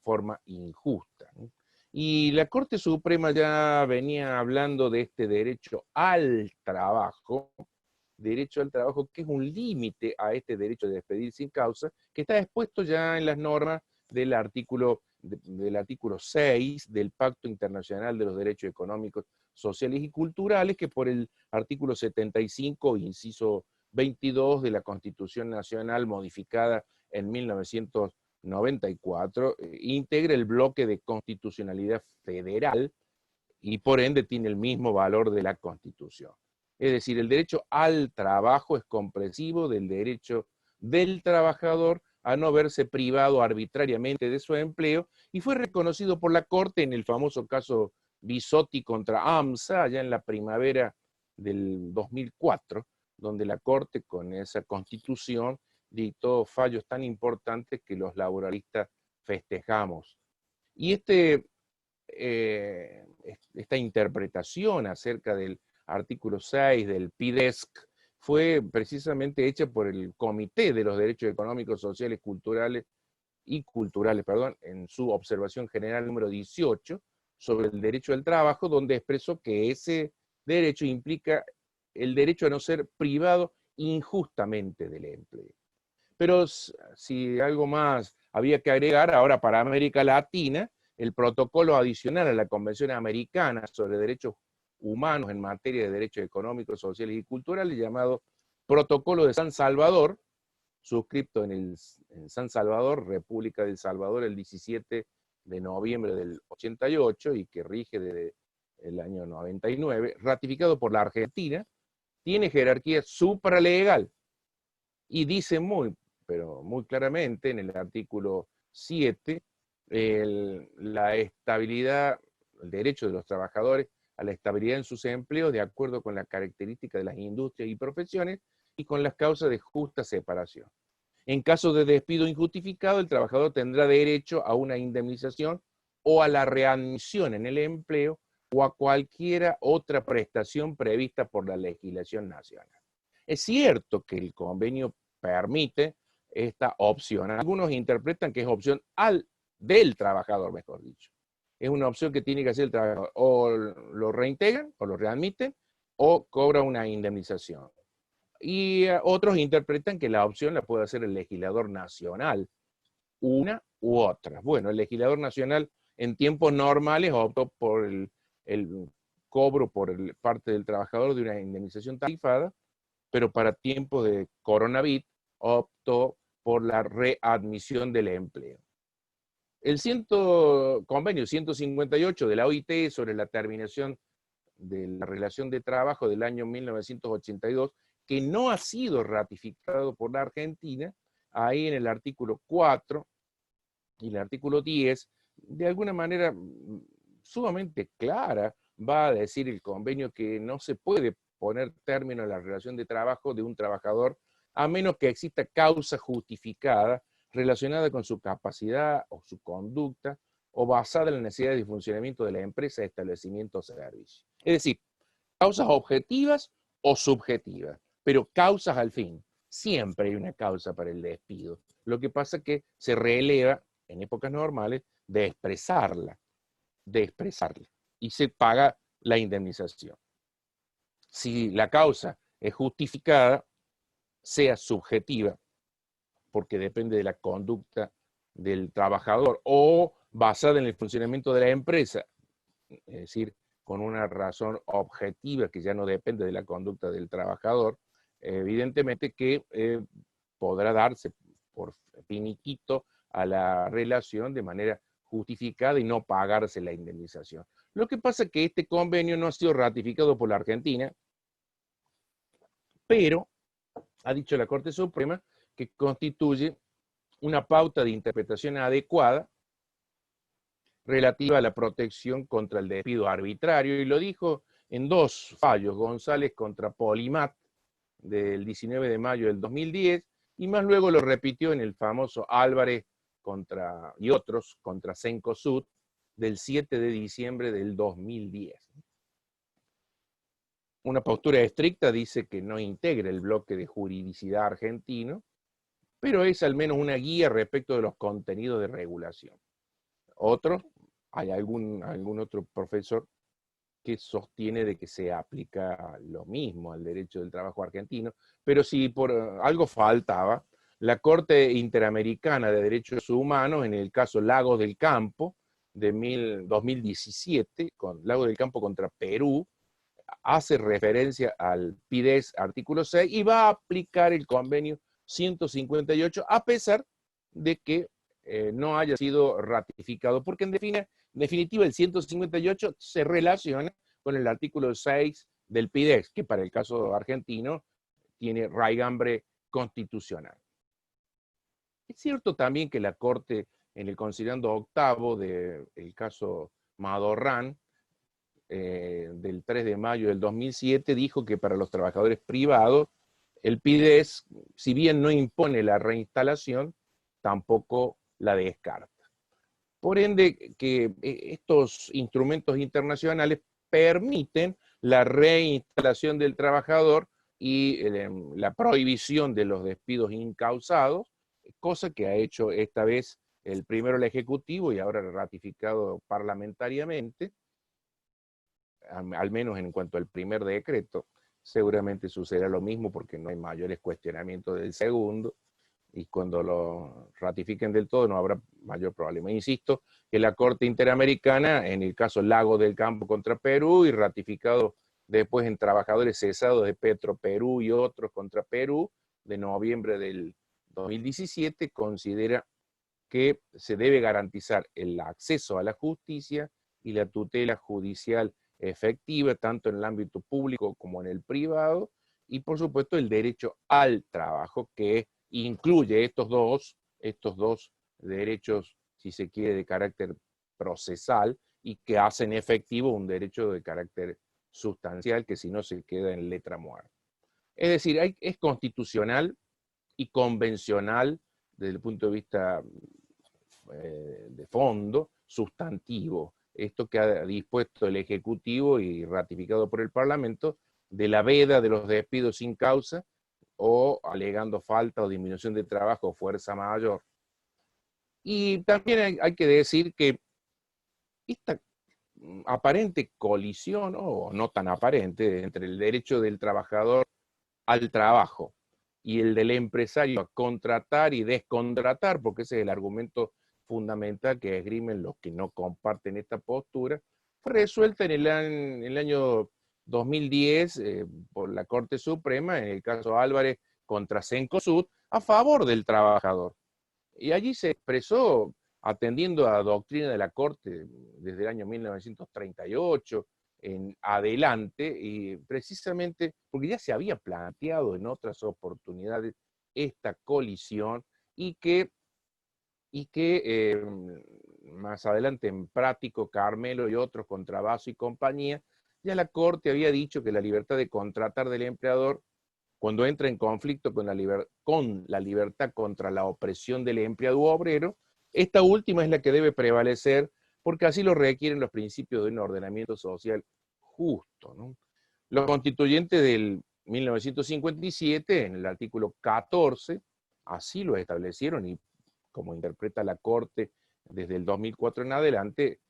forma injusta. Y la Corte Suprema ya venía hablando de este derecho al trabajo, que es un límite a este derecho de despedir sin causa, que está expuesto ya en las normas del artículo 6 del Pacto Internacional de los Derechos Económicos, Sociales y Culturales, que por el artículo 75, inciso 22 de la Constitución Nacional modificada en 1994, integra el bloque de constitucionalidad federal y por ende tiene el mismo valor de la Constitución. Es decir, el derecho al trabajo es comprensivo del derecho del trabajador a no verse privado arbitrariamente de su empleo, y fue reconocido por la Corte en el famoso caso Bisotti contra AMSA, allá en la primavera del 2004, donde la Corte con esa constitución dictó fallos tan importantes que los laboralistas festejamos. Y esta interpretación acerca del artículo 6 del PIDESC fue precisamente hecha por el Comité de los Derechos Económicos, Sociales, Culturales, en su observación general número 18 sobre el derecho al trabajo, donde expresó que ese derecho implica el derecho a no ser privado injustamente del empleo. Pero si algo más había que agregar ahora para América Latina el protocolo adicional a la Convención Americana sobre Derechos Humanos en materia de derechos económicos, sociales y culturales, llamado Protocolo de San Salvador, suscripto en San Salvador, República del Salvador, el 17 de noviembre del 88 y que rige desde el año 99, ratificado por la Argentina, tiene jerarquía supralegal y dice pero muy claramente en el artículo 7, la estabilidad, el derecho de los trabajadores a la estabilidad en sus empleos de acuerdo con la característica de las industrias y profesiones y con las causas de justa separación. En caso de despido injustificado, el trabajador tendrá derecho a una indemnización o a la readmisión en el empleo o a cualquiera otra prestación prevista por la legislación nacional. Es cierto que el convenio permite esta opción. Algunos interpretan que es opción del trabajador, mejor dicho. Es una opción que tiene que hacer el trabajador. O lo reintegran, o lo readmiten, o cobra una indemnización. Y otros interpretan que la opción la puede hacer el legislador nacional, una u otra. Bueno, el legislador nacional en tiempos normales optó por el cobro por parte del trabajador de una indemnización tarifada, pero para tiempos de coronavirus optó por la readmisión del empleo. El convenio 158 de la OIT sobre la terminación de la relación de trabajo del año 1982, que no ha sido ratificado por la Argentina, ahí en el artículo 4 y el artículo 10, de alguna manera sumamente clara, va a decir el convenio que no se puede poner término a la relación de trabajo de un trabajador a menos que exista causa justificada relacionada con su capacidad o su conducta o basada en la necesidad de funcionamiento de la empresa, establecimiento o servicio. Es decir, causas objetivas o subjetivas, pero causas al fin. Siempre hay una causa para el despido. Lo que pasa es que se releva en épocas normales de expresarla, y se paga la indemnización. Si la causa es justificada, sea subjetiva, porque depende de la conducta del trabajador, o basada en el funcionamiento de la empresa, es decir, con una razón objetiva que ya no depende de la conducta del trabajador, evidentemente que podrá darse por finiquito a la relación de manera justificada y no pagarse la indemnización. Lo que pasa es que este convenio no ha sido ratificado por la Argentina, pero ha dicho la Corte Suprema que constituye una pauta de interpretación adecuada relativa a la protección contra el despido arbitrario, y lo dijo en dos fallos, González contra Polimat, del 19 de mayo del 2010, y más luego lo repitió en el famoso Álvarez y otros contra Cencosud, del 7 de diciembre del 2010. Una postura estricta dice que no integra el bloque de juridicidad argentino, pero es al menos una guía respecto de los contenidos de regulación. Hay algún otro profesor que sostiene de que se aplica lo mismo al derecho del trabajo argentino, pero si por algo faltaba, la Corte Interamericana de Derechos Humanos, en el caso Lagos del Campo, de 2017, con Lagos del Campo contra Perú, hace referencia al PIDES artículo 6 y va a aplicar el convenio 158, a pesar de que no haya sido ratificado, porque en definitiva el 158 se relaciona con el artículo 6 del PIDES, que para el caso argentino tiene raigambre constitucional. Es cierto también que la Corte, en el considerando octavo del caso Madorrán, del 3 de mayo del 2007, dijo que para los trabajadores privados, el PIDES, si bien no impone la reinstalación, tampoco la descarta. Por ende, que estos instrumentos internacionales permiten la reinstalación del trabajador y la prohibición de los despidos incausados, cosa que ha hecho esta vez primero el Ejecutivo y ahora ratificado parlamentariamente, al menos en cuanto al primer decreto. Seguramente sucederá lo mismo porque no hay mayores cuestionamientos del segundo. y cuando lo ratifiquen del todo no habrá mayor problema. Insisto que la Corte Interamericana, en el caso Lago del Campo contra Perú, y ratificado después en trabajadores cesados de Petro Perú y otros contra Perú, de noviembre del 2017, considera que se debe garantizar el acceso a la justicia y la tutela judicial efectiva, tanto en el ámbito público como en el privado, y por supuesto el derecho al trabajo, que incluye estos dos derechos, si se quiere, de carácter procesal, y que hacen efectivo un derecho de carácter sustancial, que si no se queda en letra muerta. Es decir, es constitucional y convencional desde el punto de vista de fondo, sustantivo, esto que ha dispuesto el Ejecutivo y ratificado por el Parlamento, de la veda de los despidos sin causa o alegando falta o disminución de trabajo o fuerza mayor. Y también hay que decir que esta aparente colisión, o no tan aparente, entre el derecho del trabajador al trabajo y el del empresario a contratar y descontratar, porque ese es el argumento fundamental que esgrimen los que no comparten esta postura, fue resuelta en el año 2010 por la Corte Suprema, en el caso Álvarez contra Cencosud, a favor del trabajador. Y allí se expresó, atendiendo a doctrina de la Corte desde el año 1938 en adelante, y precisamente porque ya se había planteado en otras oportunidades esta colisión, y que más adelante en Prático, Carmelo y otros, contra Basso y compañía, ya la Corte había dicho que la libertad de contratar del empleador, cuando entra en conflicto con la libertad contra la opresión del empleado u obrero, esta última es la que debe prevalecer, porque así lo requieren los principios de un ordenamiento social justo, ¿no? Los constituyentes del 1957, en el artículo 14, así lo establecieron, y como interpreta la Corte desde el 2004 en adelante,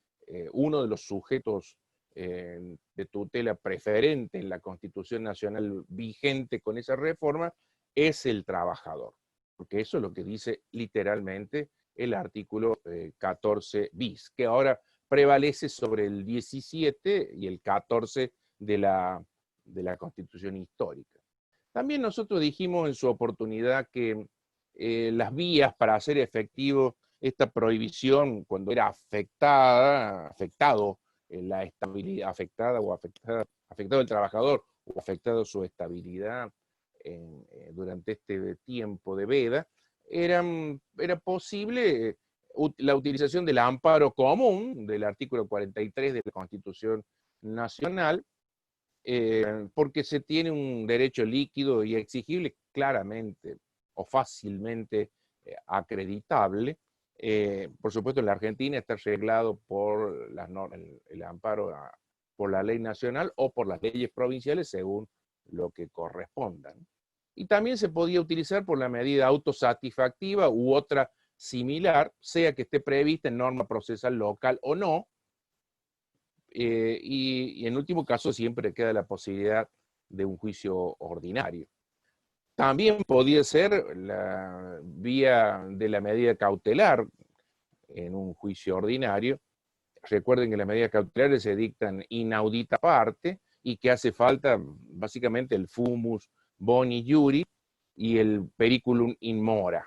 uno de los sujetos de tutela preferente en la Constitución Nacional vigente con esa reforma es el trabajador, porque eso es lo que dice literalmente el artículo 14 bis, que ahora prevalece sobre el 17 y el 14 de la Constitución histórica. También nosotros dijimos en su oportunidad que las vías para hacer efectivo esta prohibición cuando era afectado la estabilidad, afectado el trabajador o afectado su estabilidad durante este tiempo de veda, era posible la utilización del amparo común del artículo 43 de la Constitución Nacional, porque se tiene un derecho líquido y exigible claramente o fácilmente acreditable. Por supuesto, en la Argentina está reglado por las normas, el amparo por la ley nacional o por las leyes provinciales, según lo que correspondan. Y también se podía utilizar por la medida autosatisfactiva u otra similar, sea que esté prevista en norma procesal local o no, y en último caso siempre queda la posibilidad de un juicio ordinario. También podía ser la vía de la medida cautelar en un juicio ordinario. Recuerden que las medidas cautelares se dictan inaudita parte y que hace falta básicamente el fumus boni iuri y el periculum in mora.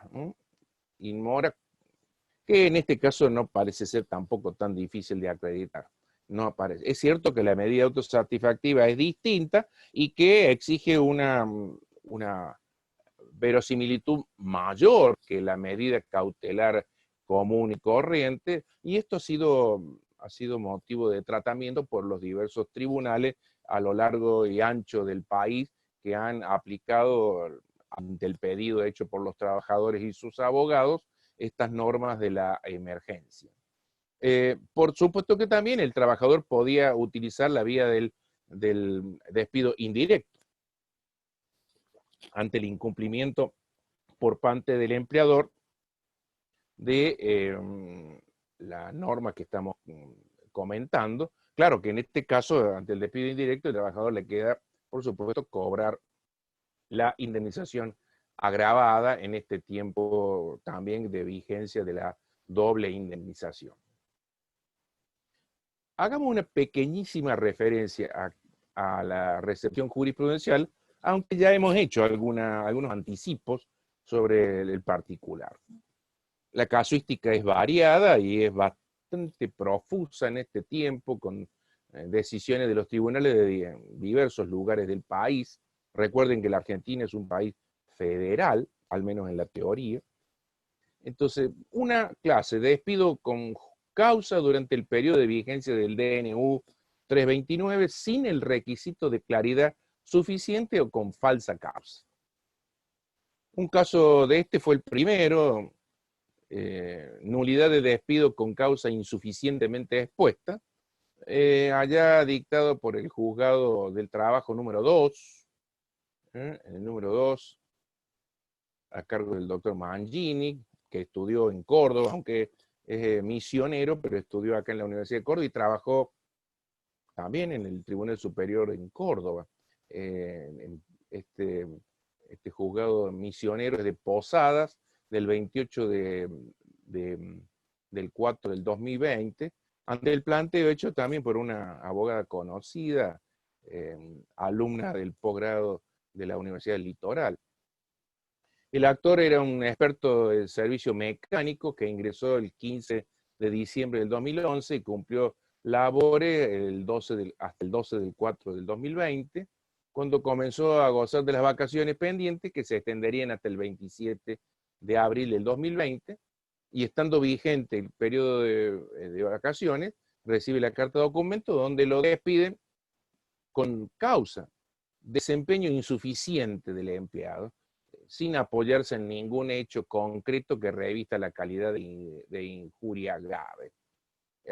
In mora, que en este caso no parece ser tampoco tan difícil de acreditar. No aparece. Es cierto que la medida autosatisfactiva es distinta y que exige una verosimilitud mayor que la medida cautelar común y corriente, y esto ha sido motivo de tratamiento por los diversos tribunales a lo largo y ancho del país, que han aplicado ante el pedido hecho por los trabajadores y sus abogados estas normas de la emergencia. Por supuesto que también el trabajador podía utilizar la vía del despido indirecto ante el incumplimiento por parte del empleador de la norma que estamos comentando. Claro que en este caso, ante el despido indirecto, el trabajador le queda, por supuesto, cobrar la indemnización agravada en este tiempo también de vigencia de la doble indemnización. Hagamos una pequeñísima referencia a la recepción jurisprudencial, aunque ya hemos hecho algunos anticipos sobre el particular. La casuística es variada y es bastante profusa en este tiempo, con decisiones de los tribunales de diversos lugares del país. Recuerden que la Argentina es un país federal, al menos en la teoría. Entonces, una clase de despido con causa durante el periodo de vigencia del DNU 329 sin el requisito de claridad suficiente o con falsa causa. Un caso de este fue el primero, nulidad de despido con causa insuficientemente expuesta, allá dictado por el juzgado del trabajo número 2, el número 2, a cargo del doctor Mangini, que estudió en Córdoba, aunque es misionero, pero estudió acá en la Universidad de Córdoba y trabajó también en el Tribunal Superior en Córdoba. Este juzgado misionero es de Posadas, del 28 del 4 del 2020, ante el planteo hecho también por una abogada conocida, alumna del posgrado de la Universidad del Litoral. El actor era un experto del servicio mecánico que ingresó el 15 de diciembre del 2011 y cumplió labores hasta el 12 del 4 del 2020, cuando comenzó a gozar de las vacaciones pendientes que se extenderían hasta el 27 de abril del 2020, y estando vigente el periodo de vacaciones, recibe la carta de documento donde lo despiden con causa desempeño insuficiente del empleado, sin apoyarse en ningún hecho concreto que revista la calidad de injuria grave.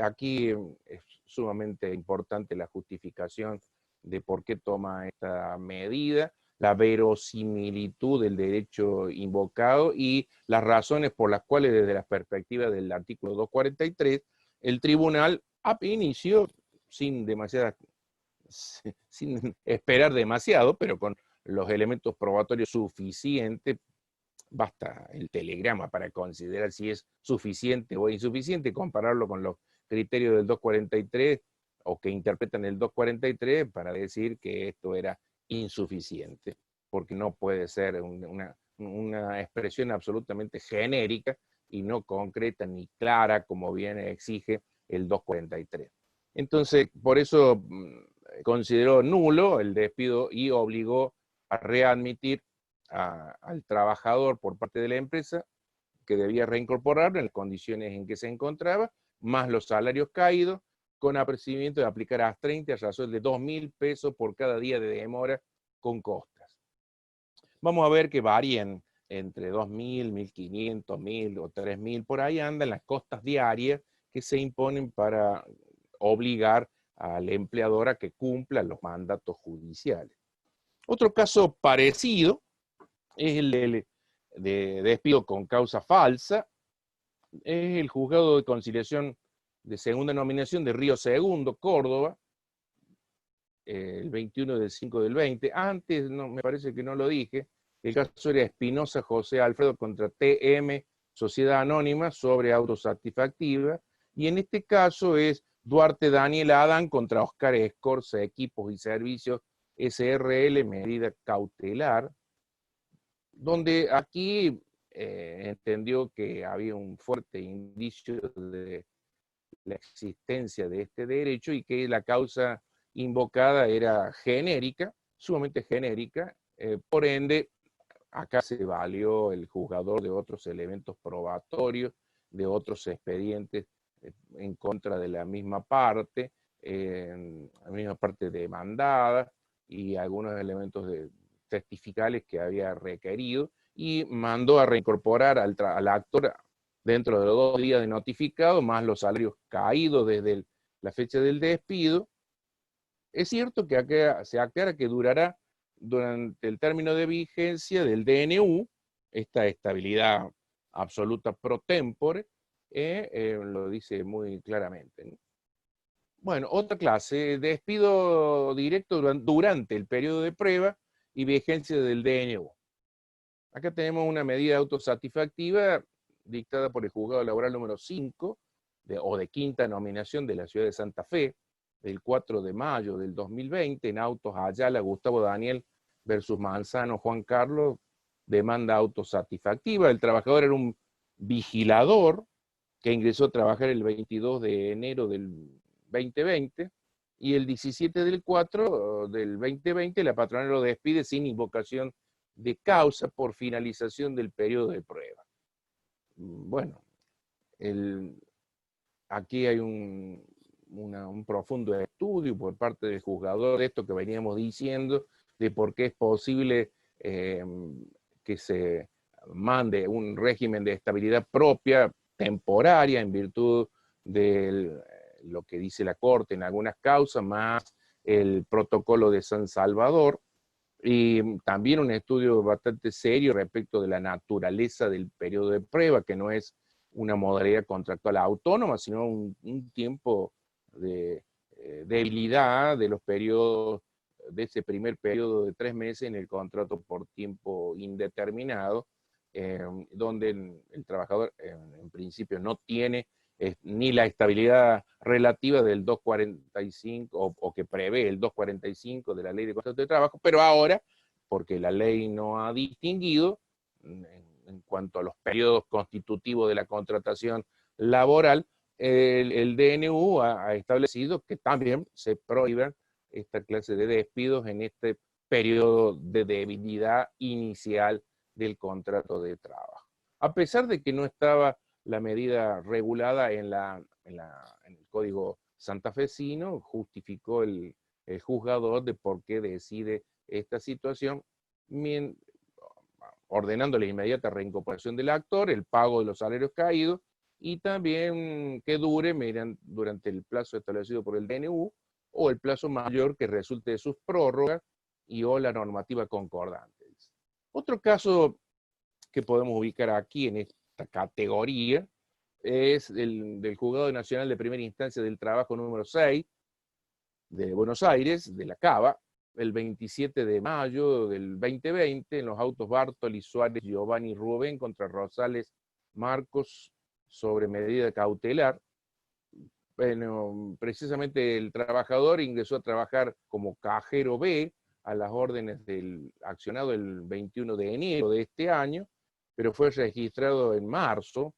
Aquí es sumamente importante la justificación de por qué toma esta medida, la verosimilitud del derecho invocado y las razones por las cuales, desde la perspectiva del artículo 243, el tribunal inició sin esperar demasiado, pero con los elementos probatorios suficientes. Basta el telegrama para considerar si es suficiente o insuficiente, compararlo con los criterios del 243 o que interpretan el 243 para decir que esto era insuficiente, porque no puede ser una expresión absolutamente genérica y no concreta ni clara como bien exige el 243. Entonces, por eso consideró nulo el despido y obligó a readmitir al trabajador por parte de la empresa, que debía reincorporarlo en las condiciones en que se encontraba, más los salarios caídos, con apercibimiento de aplicar hasta 30 a razón de 2.000 pesos por cada día de demora con costas. Vamos a ver que varían entre 2.000, 1.500, 1.000 o 3.000, por ahí andan las costas diarias que se imponen para obligar al empleador a que cumpla los mandatos judiciales. Otro caso parecido es el de despido con causa falsa, es el juzgado de conciliación de segunda nominación de Río Segundo, Córdoba, el 21 del 5 del 20. Antes, me parece que no lo dije, el caso era Espinosa José Alfredo contra TM, Sociedad Anónima, sobre autosatisfactiva, y en este caso es Duarte Daniel Adán contra Oscar Escorza, Equipos y Servicios SRL, medida cautelar, donde aquí entendió que había un fuerte indicio de la existencia de este derecho y que la causa invocada era genérica, sumamente genérica, por ende, acá se valió el juzgador de otros elementos probatorios, de otros expedientes en contra de la misma parte demandada, y algunos elementos testificales que había requerido, y mandó a reincorporar al actor dentro de los 2 días de notificado, más los salarios caídos desde la fecha del despido. Es cierto que acá se aclara que durará durante el término de vigencia del DNU, esta estabilidad absoluta pro tempore, lo dice muy claramente, ¿no? Bueno, otra clase, despido directo durante el periodo de prueba y vigencia del DNU. Acá tenemos una medida autosatisfactiva dictada por el Juzgado Laboral número 5, o de quinta nominación de la ciudad de Santa Fe, del 4 de mayo del 2020, en autos Ayala, Gustavo Daniel versus Manzano, Juan Carlos, demanda autosatisfactiva. El trabajador era un vigilador que ingresó a trabajar el 22 de enero del 2020, y el 17 del 4 del 2020 la patronal lo despide sin invocación de causa por finalización del periodo de prueba. Bueno, aquí hay un profundo estudio por parte del juzgador de esto que veníamos diciendo, de por qué es posible que se mande un régimen de estabilidad propia, temporaria, en virtud de lo que dice la Corte en algunas causas, más el protocolo de San Salvador, y también un estudio bastante serio respecto de la naturaleza del periodo de prueba, que no es una modalidad contractual autónoma, sino un tiempo de debilidad de los periodos, de ese primer periodo de 3 meses en el contrato por tiempo indeterminado, donde el trabajador en principio no tiene ni la estabilidad relativa del 245 o que prevé el 245 de la Ley de Contrato de Trabajo, pero ahora, porque la ley no ha distinguido en cuanto a los periodos constitutivos de la contratación laboral, el DNU ha establecido que también se prohíben esta clase de despidos en este periodo de debilidad inicial del contrato de trabajo. A pesar de que no estaba la medida regulada en el Código Santafesino, justificó el juzgador de por qué decide esta situación, ordenando la inmediata reincorporación del actor, el pago de los salarios caídos, y también que dure durante el plazo establecido por el DNU, o el plazo mayor que resulte de sus prórrogas y o la normativa concordante. Otro caso que podemos ubicar aquí en esta categoría es el del Juzgado Nacional de Primera Instancia del Trabajo número 6 de Buenos Aires, de la Cava, el 27 de mayo del 2020, en los autos Bartoli, Suárez, Giovanni y Rubén contra Rosales Marcos sobre medida cautelar. Bueno, precisamente el trabajador ingresó a trabajar como cajero B a las órdenes del accionado el 21 de enero de este año, pero fue registrado en marzo,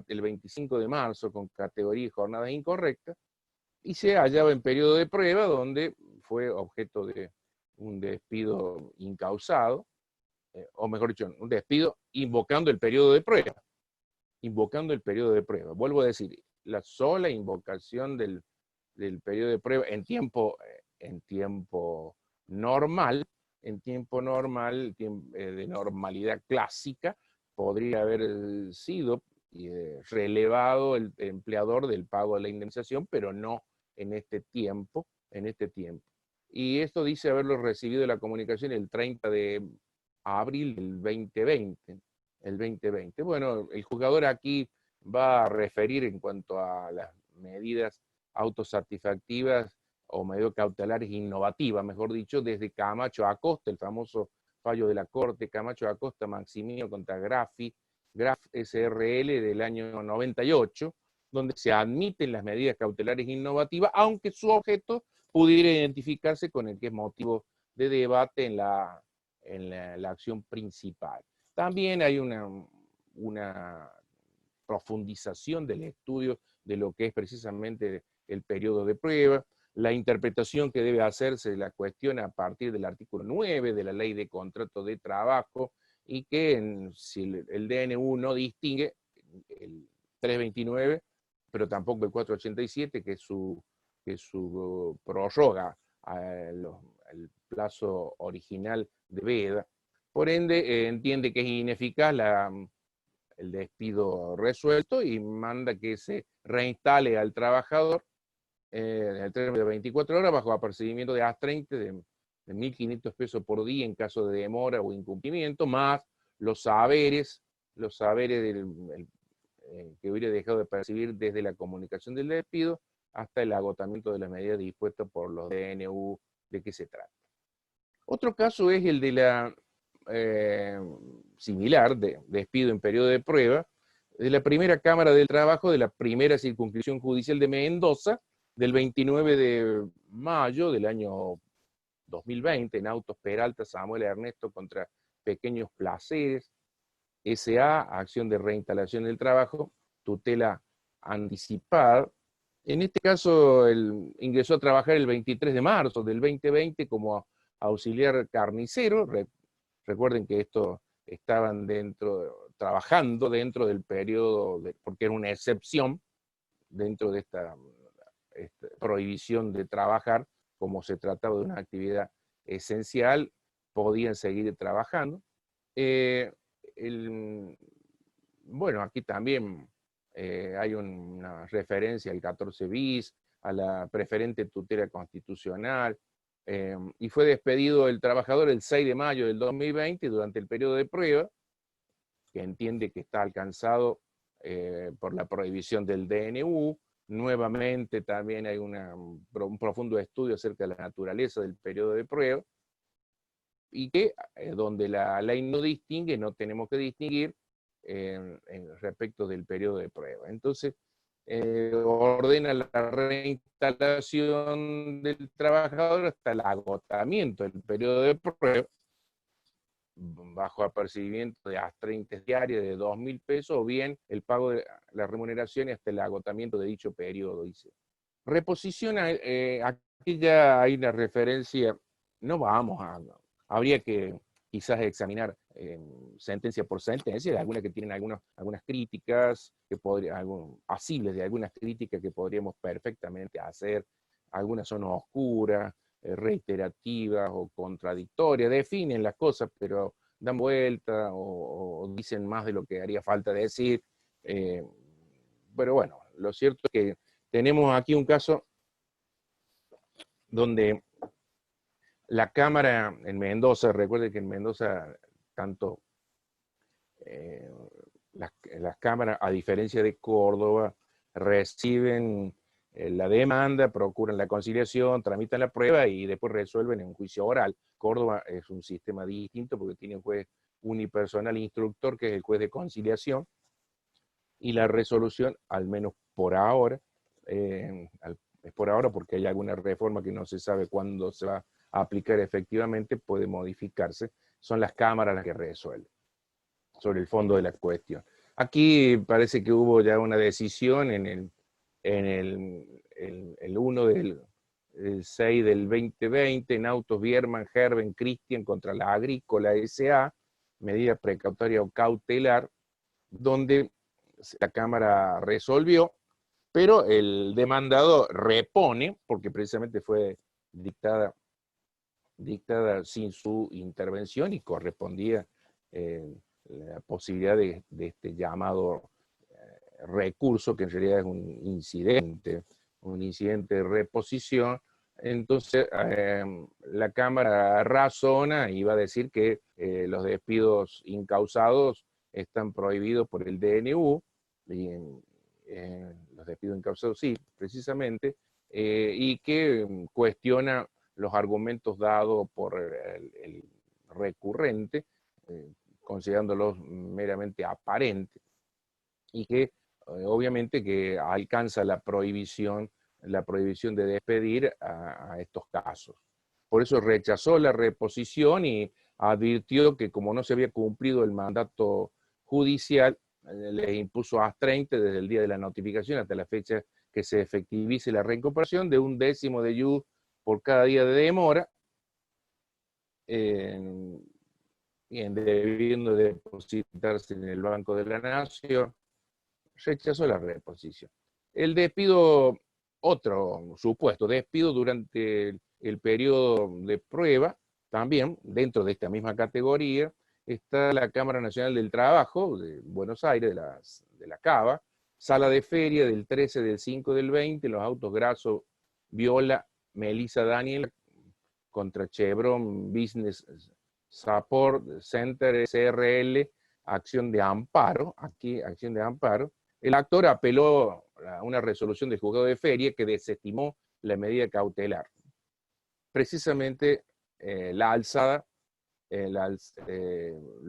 el 25 de marzo, con categoría y jornadas incorrectas, y se hallaba en periodo de prueba, donde fue objeto de un despido incausado, o mejor dicho, un despido invocando el periodo de prueba. Invocando el periodo de prueba. Vuelvo a decir, la sola invocación del periodo de prueba en tiempo normal, de normalidad clásica, podría haber sido relevado el empleador del pago de la indemnización, pero no en este tiempo, Y esto dice haberlo recibido la comunicación el 30 de abril del 2020. Bueno, el juzgador aquí va a referir en cuanto a las medidas autosatisfactivas o medidas cautelares innovativas, mejor dicho, desde Camacho Acosta, el famoso fallo de la Corte, Camacho Acosta Maximino contra Graf SRL del año 98, donde se admiten las medidas cautelares innovativas, aunque su objeto pudiera identificarse con el que es motivo de debate en la acción principal. También hay una profundización del estudio de lo que es precisamente el periodo de prueba, la interpretación que debe hacerse de la cuestión a partir del artículo 9 de la Ley de Contrato de Trabajo, y que si el DNU no distingue el 329, pero tampoco el 487, que es su prórroga al plazo original de veda. Por ende, entiende que es ineficaz el despido resuelto y manda que se reinstale al trabajador en el término de 24 horas bajo apercibimiento de AS30 de 1.500 pesos por día en caso de demora o incumplimiento, más los saberes que hubiera dejado de percibir desde la comunicación del despido hasta el agotamiento de las medidas dispuestas por los DNU de que se trata. Otro caso es el de la similar, de despido en periodo de prueba, de la primera Cámara del Trabajo de la primera circunscripción judicial de Mendoza, del 29 de mayo del año 2020, en autos Peralta Samuel Ernesto contra Pequeños Placeres, SA, acción de reinstalación del trabajo, tutela anticipada. En este caso, ingresó a trabajar el 23 de marzo del 2020 como auxiliar carnicero. Recuerden que estos estaban trabajando dentro del periodo, porque era una excepción dentro de esta prohibición de trabajar, como se trataba de una actividad esencial, podían seguir trabajando. Bueno, aquí también hay una referencia al 14 bis, a la preferente tutela constitucional, y fue despedido el trabajador el 6 de mayo del 2020 durante el periodo de prueba, que entiende que está alcanzado por la prohibición del DNU. Nuevamente también hay un profundo estudio acerca de la naturaleza del periodo de prueba, y que donde la ley no distingue, no tenemos que distinguir respecto del periodo de prueba. Entonces, ordena la reinstalación del trabajador hasta el agotamiento del periodo de prueba, bajo apercibimiento de A30 diarias de 2.000 pesos, o bien el pago de la remuneración hasta el agotamiento de dicho periodo. Dice. Reposiciona, aquí ya hay una referencia, no vamos a, habría que quizás examinar sentencia por sentencia, algunas que tienen algunas críticas, asibles de algunas críticas que podríamos perfectamente hacer, algunas son oscuras, reiterativas o contradictorias, definen las cosas, pero dan vuelta o dicen más de lo que haría falta decir. Pero bueno, lo cierto es que tenemos aquí un caso donde la Cámara en Mendoza, recuerde que en Mendoza tanto las cámaras, a diferencia de Córdoba, reciben la demanda, procuran la conciliación, tramitan la prueba y después resuelven en un juicio oral. Córdoba es un sistema distinto porque tiene un juez unipersonal instructor, que es el juez de conciliación, y la resolución, al menos por ahora, es por ahora porque hay alguna reforma que no se sabe cuándo se va a aplicar efectivamente, puede modificarse, son las cámaras las que resuelven sobre el fondo de la cuestión. Aquí parece que hubo ya una decisión en el 1 del 6 del 2020, en autos Bierman, Herben, Christian contra la Agrícola S.A., medida precautoria o cautelar, donde la Cámara resolvió, pero el demandado repone, porque precisamente fue dictada sin su intervención y correspondía la posibilidad de este llamado recurso, que en realidad es un incidente de reposición. Entonces, la Cámara razona y va a decir que los despidos incausados están prohibidos por el DNU, y los despidos incausados sí, precisamente, y que cuestiona los argumentos dados por el recurrente, considerándolos meramente aparentes, y que obviamente que alcanza la prohibición de despedir a estos casos. Por eso rechazó la reposición y advirtió que como no se había cumplido el mandato judicial, les impuso A30 desde el día de la notificación hasta la fecha que se efectivice la reincorporación de 1/10 de IUD por cada día de demora, debiendo depositarse en el Banco de la Nación. Rechazó la reposición. El despido, otro supuesto despido durante el periodo de prueba, también dentro de esta misma categoría, está la Cámara Nacional del Trabajo de Buenos Aires, de la CABA, sala de feria del 13 del 5 del 20, los autos Grasso, Viola, Melissa Daniel contra Chevron Business Support Center SRL, acción de amparo, aquí acción de amparo. El actor apeló a una resolución del juzgado de feria que desestimó la medida cautelar. Precisamente la alzada la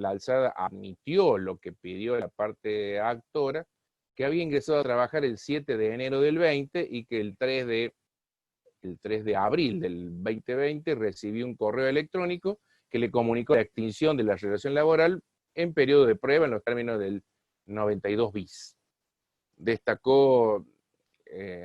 alzada admitió lo que pidió la parte actora, que había ingresado a trabajar el 7 de enero del 20 y que el 3 de abril del 2020 recibió un correo electrónico que le comunicó la extinción de la relación laboral en periodo de prueba en los términos del 92 bis. Destacó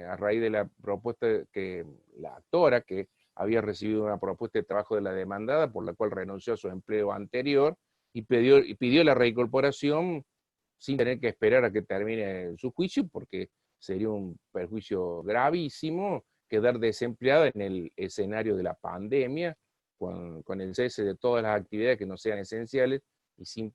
a raíz de la propuesta que la actora, que había recibido una propuesta de trabajo de la demandada, por la cual renunció a su empleo anterior y pidió la reincorporación sin tener que esperar a que termine su juicio, porque sería un perjuicio gravísimo quedar desempleada en el escenario de la pandemia, con el cese de todas las actividades que no sean esenciales y sin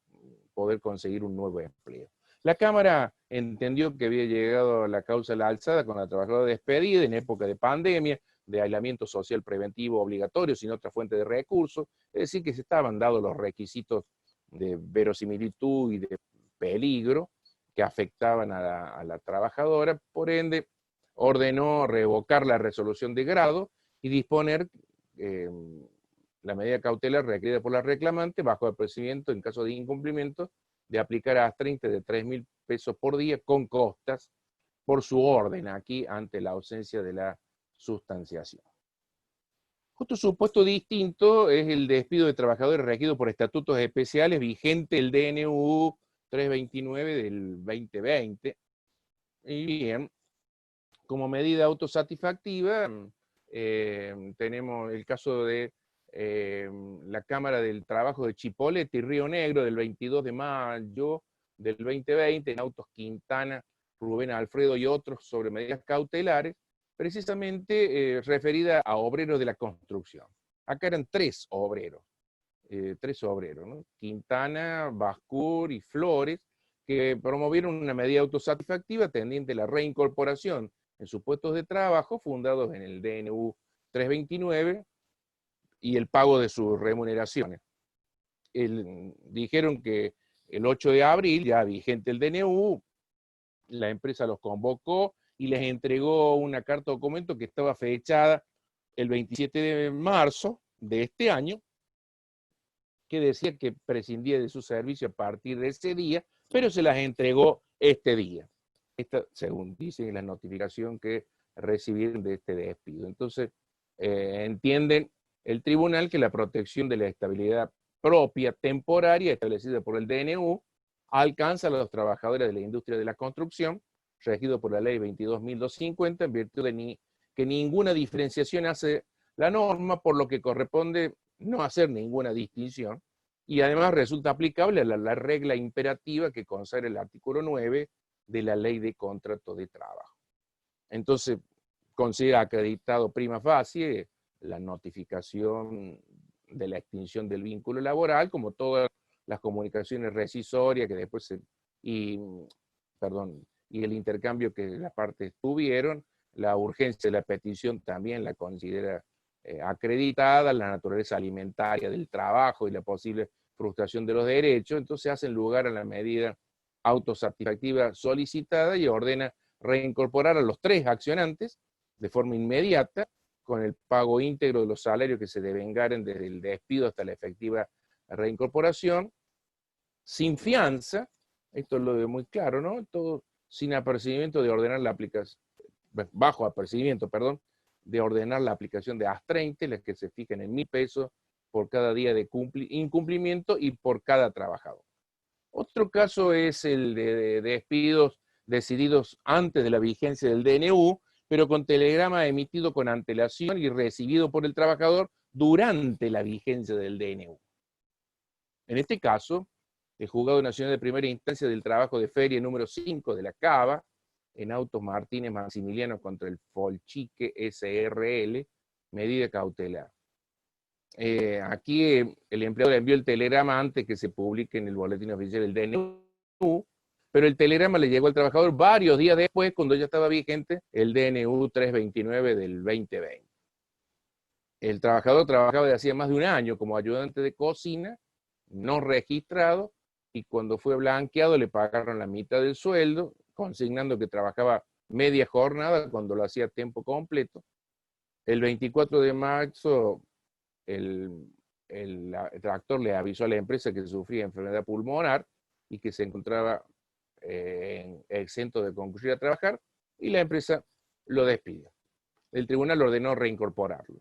poder conseguir un nuevo empleo. La Cámara entendió que había llegado la causa de la alzada con la trabajadora despedida en época de pandemia, de aislamiento social preventivo obligatorio sin otra fuente de recursos, es decir, que se estaban dados los requisitos de verosimilitud y de peligro que afectaban a la trabajadora, por ende ordenó revocar la resolución de grado y disponer la medida cautelar requerida por la reclamante bajo el procedimiento en caso de incumplimiento de aplicar a 30 de 3.000 pesos por día con costas por su orden aquí ante la ausencia de la sustanciación. Otro supuesto distinto es el despido de trabajadores regidos por estatutos especiales vigente el DNU 329 del 2020. Y bien, como medida autosatisfactiva, tenemos el caso de la Cámara del Trabajo de Chipolete y Río Negro del 22 de mayo del 2020, en autos Quintana, Rubén Alfredo y otros sobre medidas cautelares, precisamente referida a obreros de la construcción. Acá eran tres obreros, ¿no? Quintana, Bascur y Flores, que promovieron una medida autosatisfactiva tendiente a la reincorporación en sus puestos de trabajo fundados en el DNU 329 y el pago de sus remuneraciones. Dijeron que el 8 de abril, ya vigente el DNU, la empresa los convocó y les entregó una carta documento que estaba fechada el 27 de marzo de este año, que decía que prescindía de su servicio a partir de ese día, pero se las entregó este día. Esta, según dicen, la notificación que recibieron de este despido. Entonces, entienden el tribunal que la protección de la estabilidad propia temporaria establecida por el DNU alcanza a los trabajadores de la industria de la construcción, regido por la ley 22.250, en virtud de que ninguna diferenciación hace la norma, por lo que corresponde no hacer ninguna distinción, y además resulta aplicable a la regla imperativa que consagra el artículo 9 de la Ley de Contrato de Trabajo. Entonces, considera acreditado prima facie la notificación de la extinción del vínculo laboral, como todas las comunicaciones rescisorias que después y el intercambio que las partes tuvieron, la urgencia de la petición también la considera acreditada, la naturaleza alimentaria del trabajo y la posible frustración de los derechos, entonces hacen lugar a la medida autosatisfactiva solicitada y ordena reincorporar a los tres accionantes de forma inmediata con el pago íntegro de los salarios que se devengaren desde el despido hasta la efectiva reincorporación, sin fianza, esto lo veo muy claro, ¿no? Todo sin apercibimiento de ordenar la aplicación, bajo apercibimiento, perdón, de ordenar la aplicación de AS30, las que se fijan en 1.000 pesos por cada día de incumplimiento y por cada trabajador. Otro caso es el de despidos decididos antes de la vigencia del DNU, pero con telegrama emitido con antelación y recibido por el trabajador durante la vigencia del DNU. En este caso, el Juzgado Nacional de Primera Instancia del Trabajo de Feria número 5 de la Cava, en autos Martínez Maximiliano contra el Folchique SRL, medida cautelar. Aquí el empleador envió el telegrama antes que se publique en el boletín oficial del DNU, pero el telegrama le llegó al trabajador varios días después, cuando ya estaba vigente el DNU 329 del 2020. El trabajador trabajaba de hacía más de un año como ayudante de cocina, no registrado, y cuando fue blanqueado le pagaron la mitad del sueldo, consignando que trabajaba media jornada cuando lo hacía a tiempo completo. El 24 de marzo el el actor le avisó a la empresa que sufría enfermedad pulmonar y que se encontraba exento de concurrir a trabajar, y la empresa lo despidió. El tribunal ordenó reincorporarlo.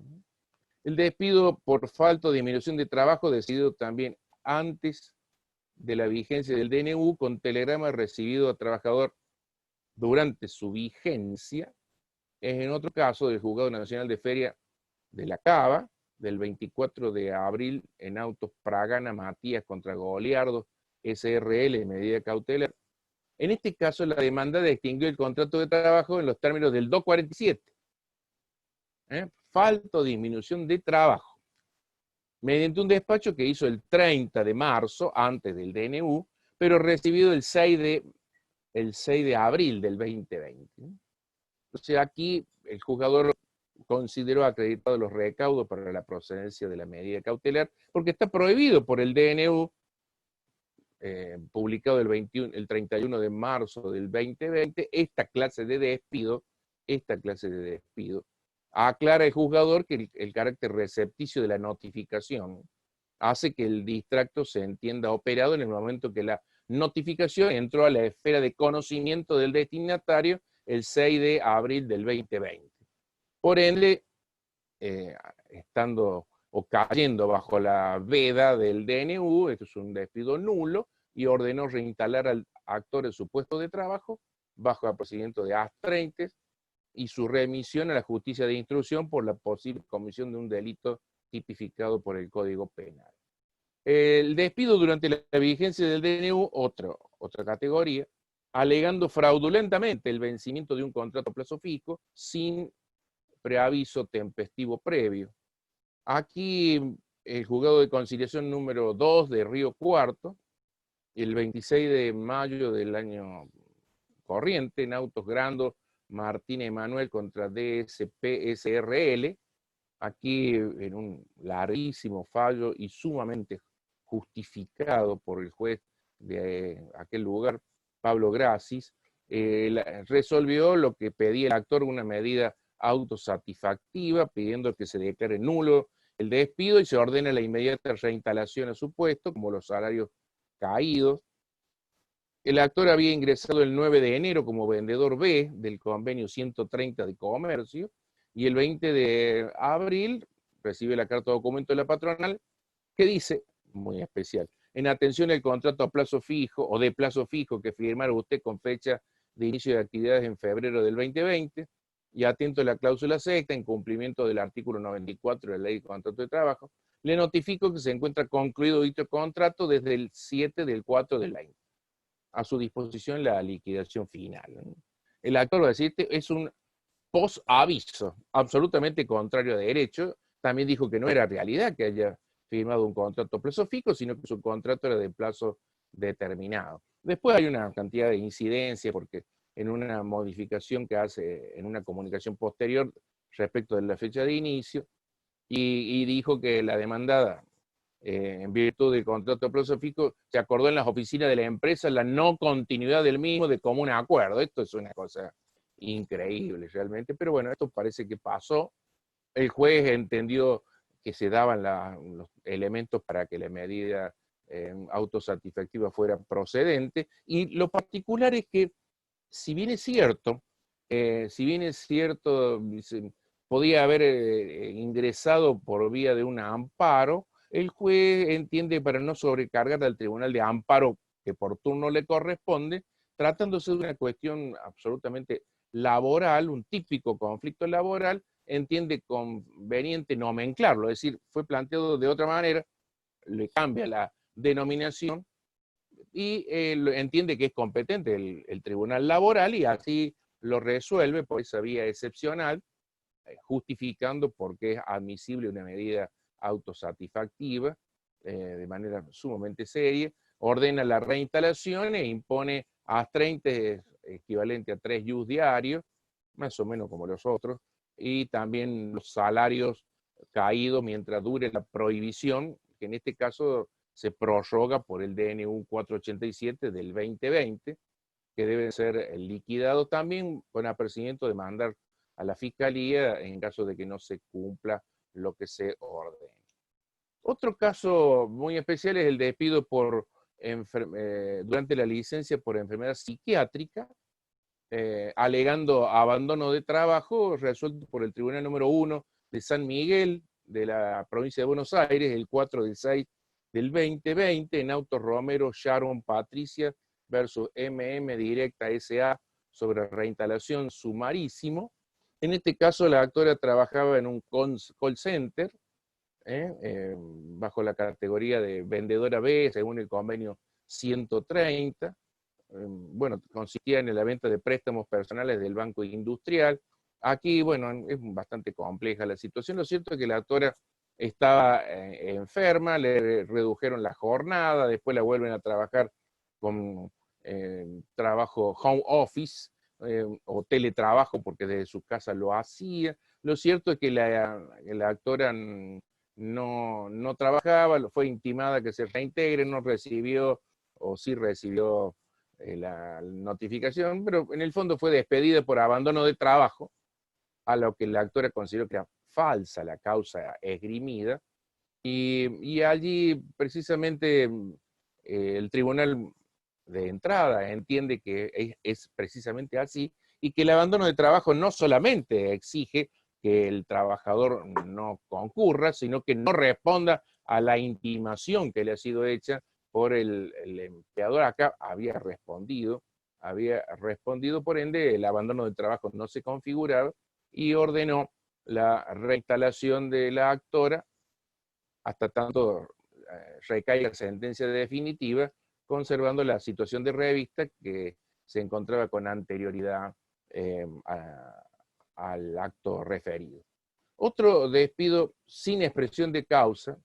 El despido por falta o disminución de trabajo decidido también antes de la vigencia del DNU con telegrama recibido al trabajador durante su vigencia, es en otro caso del Juzgado Nacional de Feria de la Cava, del 24 de abril, en autos Pragana Matías contra Goliardo, SRL, medida cautelar. En este caso, la demanda extinguió el contrato de trabajo en los términos del 247. Falta o disminución de trabajo. Mediante un despacho que hizo el 30 de marzo, antes del DNU, pero recibido el 6 de abril del 2020. Entonces aquí el juzgador consideró acreditados los recaudos para la procedencia de la medida cautelar, porque está prohibido por el DNU, publicado el 31 de marzo del 2020, esta clase de despido. Aclara el juzgador que el carácter recepticio de la notificación hace que el distracto se entienda operado en el momento que la notificación entró a la esfera de conocimiento del destinatario el 6 de abril del 2020. Por ende, estando o cayendo bajo la veda del DNU, esto es un despido nulo, y ordenó reinstalar al actor en su puesto de trabajo bajo el procedimiento de astreintes y su remisión a la justicia de instrucción por la posible comisión de un delito tipificado por el Código Penal. El despido durante la vigencia del DNU, otra categoría, alegando fraudulentamente el vencimiento de un contrato a plazo fijo sin preaviso tempestivo previo. Aquí el juzgado de conciliación número 2 de Río Cuarto, el 26 de mayo del año corriente, en autos Grando, Martínez Manuel contra DSP SRL, aquí en un larguísimo fallo y sumamente justificado por el juez de aquel lugar, Pablo Gracis, resolvió lo que pedía el actor, una medida autosatisfactiva, pidiendo que se declare nulo el despido y se ordene la inmediata reinstalación a su puesto, como los salarios caídos. El actor había ingresado el 9 de enero como vendedor B del convenio 130 de comercio, y el 20 de abril recibe la carta de documento de la patronal que dice, muy especial, en atención al contrato a plazo fijo o de plazo fijo que firmara usted con fecha de inicio de actividades en febrero del 2020, y atento a la cláusula sexta, en cumplimiento del artículo 94 de la Ley de Contrato de Trabajo, le notifico que se encuentra concluido dicho contrato desde el 7 del 4 del año. A su disposición la liquidación final. El actor, va a decir, es un posaviso, absolutamente contrario a derecho. También dijo que no era realidad que haya firmado un contrato a plazo fijo, sino que su contrato era de plazo determinado. Después hay una cantidad de incidencias, porque en una modificación que hace en una comunicación posterior respecto de la fecha de inicio, y dijo que la demandada, en virtud del contrato a plazo fijo, se acordó en las oficinas de la empresa la no continuidad del mismo de común acuerdo. Esto es una cosa increíble realmente, pero bueno, esto parece que pasó. El juez entendió que se daban los elementos para que la medida autosatisfactiva fuera procedente, y lo particular es que, si bien es cierto, podía haber ingresado por vía de un amparo, el juez entiende, para no sobrecargar al tribunal de amparo que por turno le corresponde, tratándose de una cuestión absolutamente laboral, un típico conflicto laboral, entiende conveniente nomenclarlo, es decir, fue planteado de otra manera, le cambia la denominación y entiende que es competente el tribunal laboral, y así lo resuelve por esa vía excepcional, justificando por qué es admisible una medida autosatisfactiva de manera sumamente seria, ordena la reinstalación e impone astreintes equivalente a 3 ius diarios, más o menos como los otros, y también los salarios caídos mientras dure la prohibición, que en este caso se prorroga por el DNU 487 del 2020, que deben ser liquidados también con apercibimiento de mandar a la Fiscalía en caso de que no se cumpla lo que se ordene. Otro caso muy especial es el despido durante la licencia por enfermedad psiquiátrica, alegando abandono de trabajo, resuelto por el Tribunal número 1 de San Miguel, de la provincia de Buenos Aires, el 4/6 del 2020, en autos Romero Sharon Patricia versus MM Directa SA sobre reinstalación sumarísimo. En este caso, la actora trabajaba en un call center, bajo la categoría de vendedora B, según el convenio 130. Bueno, consistía en la venta de préstamos personales del Banco Industrial. Aquí, bueno, es bastante compleja la situación. Lo cierto es que la actora estaba enferma, le redujeron la jornada, después la vuelven a trabajar con trabajo home office o teletrabajo, porque desde su casa lo hacía. Lo cierto es que la actora no trabajaba, fue intimada que se reintegre, no recibió, o sí recibió la notificación, pero en el fondo fue despedida por abandono de trabajo, a lo que la actora consideró que era falsa la causa esgrimida, y allí precisamente el tribunal de entrada entiende que es precisamente así, y que el abandono de trabajo no solamente exige que el trabajador no concurra, sino que no responda a la intimación que le ha sido hecha por el empleador. Acá había respondido, por ende el abandono del trabajo no se configuraba, y ordenó la reinstalación de la actora hasta tanto recaiga sentencia definitiva, conservando la situación de revista que se encontraba con anterioridad al acto referido. Otro despido sin expresión de causa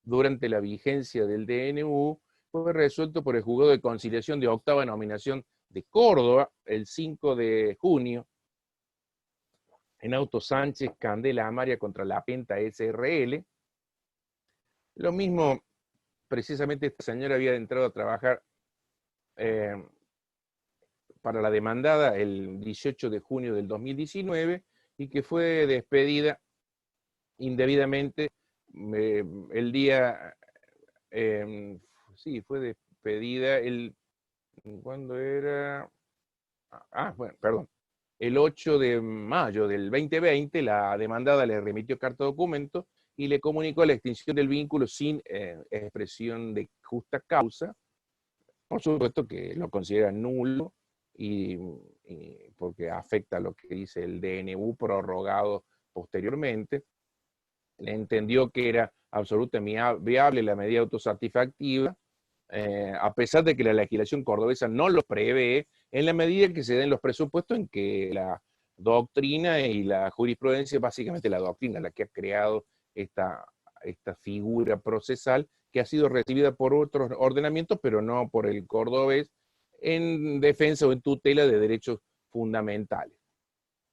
durante la vigencia del DNU fue resuelto por el juzgado de conciliación de octava nominación de Córdoba el 5 de junio en auto Sánchez Candela Amaria contra la Penta SRL. Lo mismo, precisamente esta señora había entrado a trabajar para la demandada el 18 de junio del 2019 y que fue despedida indebidamente el día, sí, fue despedida ¿cuándo era? Bueno, perdón. El 8 de mayo del 2020, la demandada le remitió carta documento y le comunicó la extinción del vínculo sin expresión de justa causa. Por supuesto que lo considera nulo y porque afecta a lo que dice el DNU prorrogado posteriormente. Le entendió que era absolutamente viable la medida autosatisfactiva, a pesar de que la legislación cordobesa no lo prevé, en la medida en que se den los presupuestos en que la doctrina y la jurisprudencia, básicamente la doctrina, la que ha creado esta figura procesal, que ha sido recibida por otros ordenamientos, pero no por el cordobés, en defensa o en tutela de derechos fundamentales.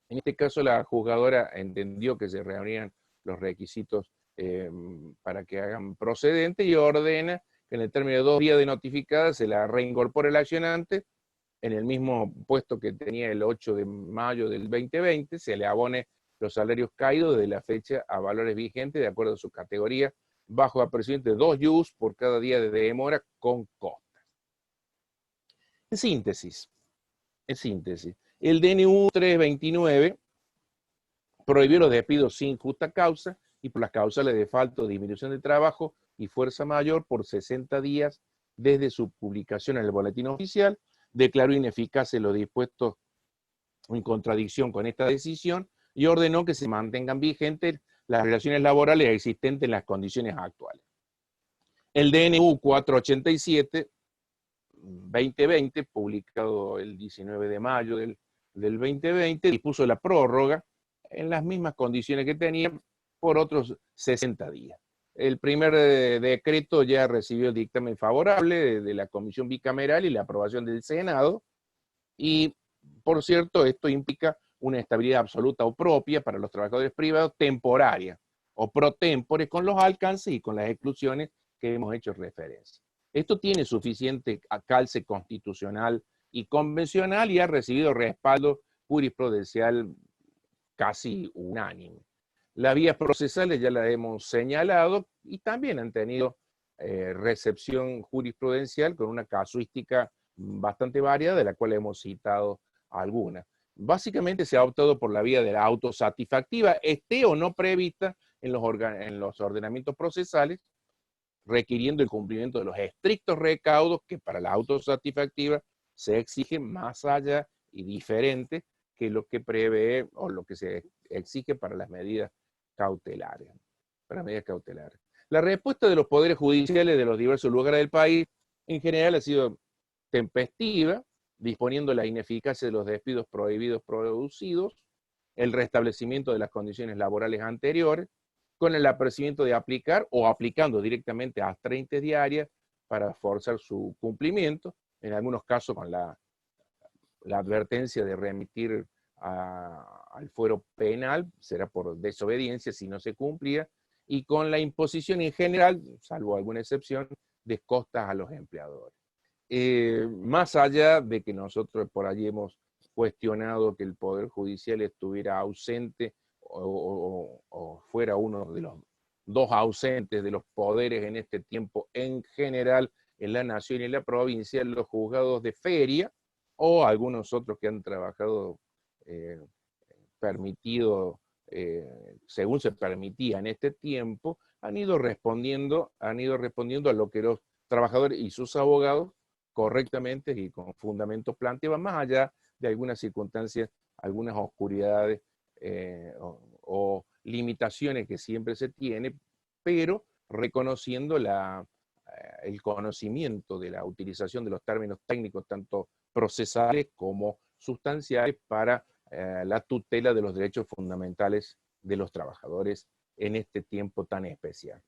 En este caso, la juzgadora entendió que se reunían los requisitos para que hagan procedente y ordena que en el término de 2 días de notificada se la reincorpore el accionante en el mismo puesto que tenía el 8 de mayo del 2020, se le abone los salarios caídos de la fecha a valores vigentes de acuerdo a su categoría, bajo apercibimiento de 2 yus por cada día de demora con costas. En síntesis, el DNU 329 prohibió los despidos sin justa causa y por las causales de falta o disminución de trabajo y fuerza mayor por 60 días desde su publicación en el boletín oficial, declaró ineficaces lo dispuesto en contradicción con esta decisión y ordenó que se mantengan vigentes las relaciones laborales existentes en las condiciones actuales. El DNU 487-2020, publicado el 19 de mayo del 2020, dispuso la prórroga en las mismas condiciones que tenían por otros 60 días. El primer decreto ya recibió dictamen favorable de la Comisión Bicameral y la aprobación del Senado, y por cierto, esto implica una estabilidad absoluta o propia para los trabajadores privados, temporaria o pro tempore, con los alcances y con las exclusiones que hemos hecho referencia. Esto tiene suficiente calce constitucional y convencional y ha recibido respaldo jurisprudencial casi unánime. Las vías procesales ya las hemos señalado, y también han tenido recepción jurisprudencial con una casuística bastante variada, de la cual hemos citado algunas. Básicamente se ha optado por la vía de la autosatisfactiva, esté o no prevista en los ordenamientos procesales, requiriendo el cumplimiento de los estrictos recaudos que para la autosatisfactiva se exigen más allá y diferente que lo que prevé o lo que se exige para las medidas cautelares. La respuesta de los poderes judiciales de los diversos lugares del país en general ha sido tempestiva, disponiendo la ineficacia de los despidos prohibidos producidos, el restablecimiento de las condiciones laborales anteriores, con el apercibimiento de aplicar o aplicando directamente a 30 diarias para forzar su cumplimiento, en algunos casos con la advertencia de remitir al fuero penal, será por desobediencia si no se cumplía, y con la imposición en general, salvo alguna excepción, de costas a los empleadores. Más allá de que nosotros por allí hemos cuestionado que el Poder Judicial estuviera ausente o fuera uno de los dos ausentes de los poderes en este tiempo en general en la nación y en la provincia, los juzgados de feria o algunos otros que han trabajado permitido, según se permitía en este tiempo, han ido respondiendo a lo que los trabajadores y sus abogados correctamente y con fundamentos planteaban, más allá de algunas circunstancias, algunas oscuridades o limitaciones que siempre se tiene, pero reconociendo el conocimiento de la utilización de los términos técnicos, tanto procesales como sustanciales, para la tutela de los derechos fundamentales de los trabajadores en este tiempo tan especial.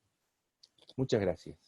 Muchas gracias.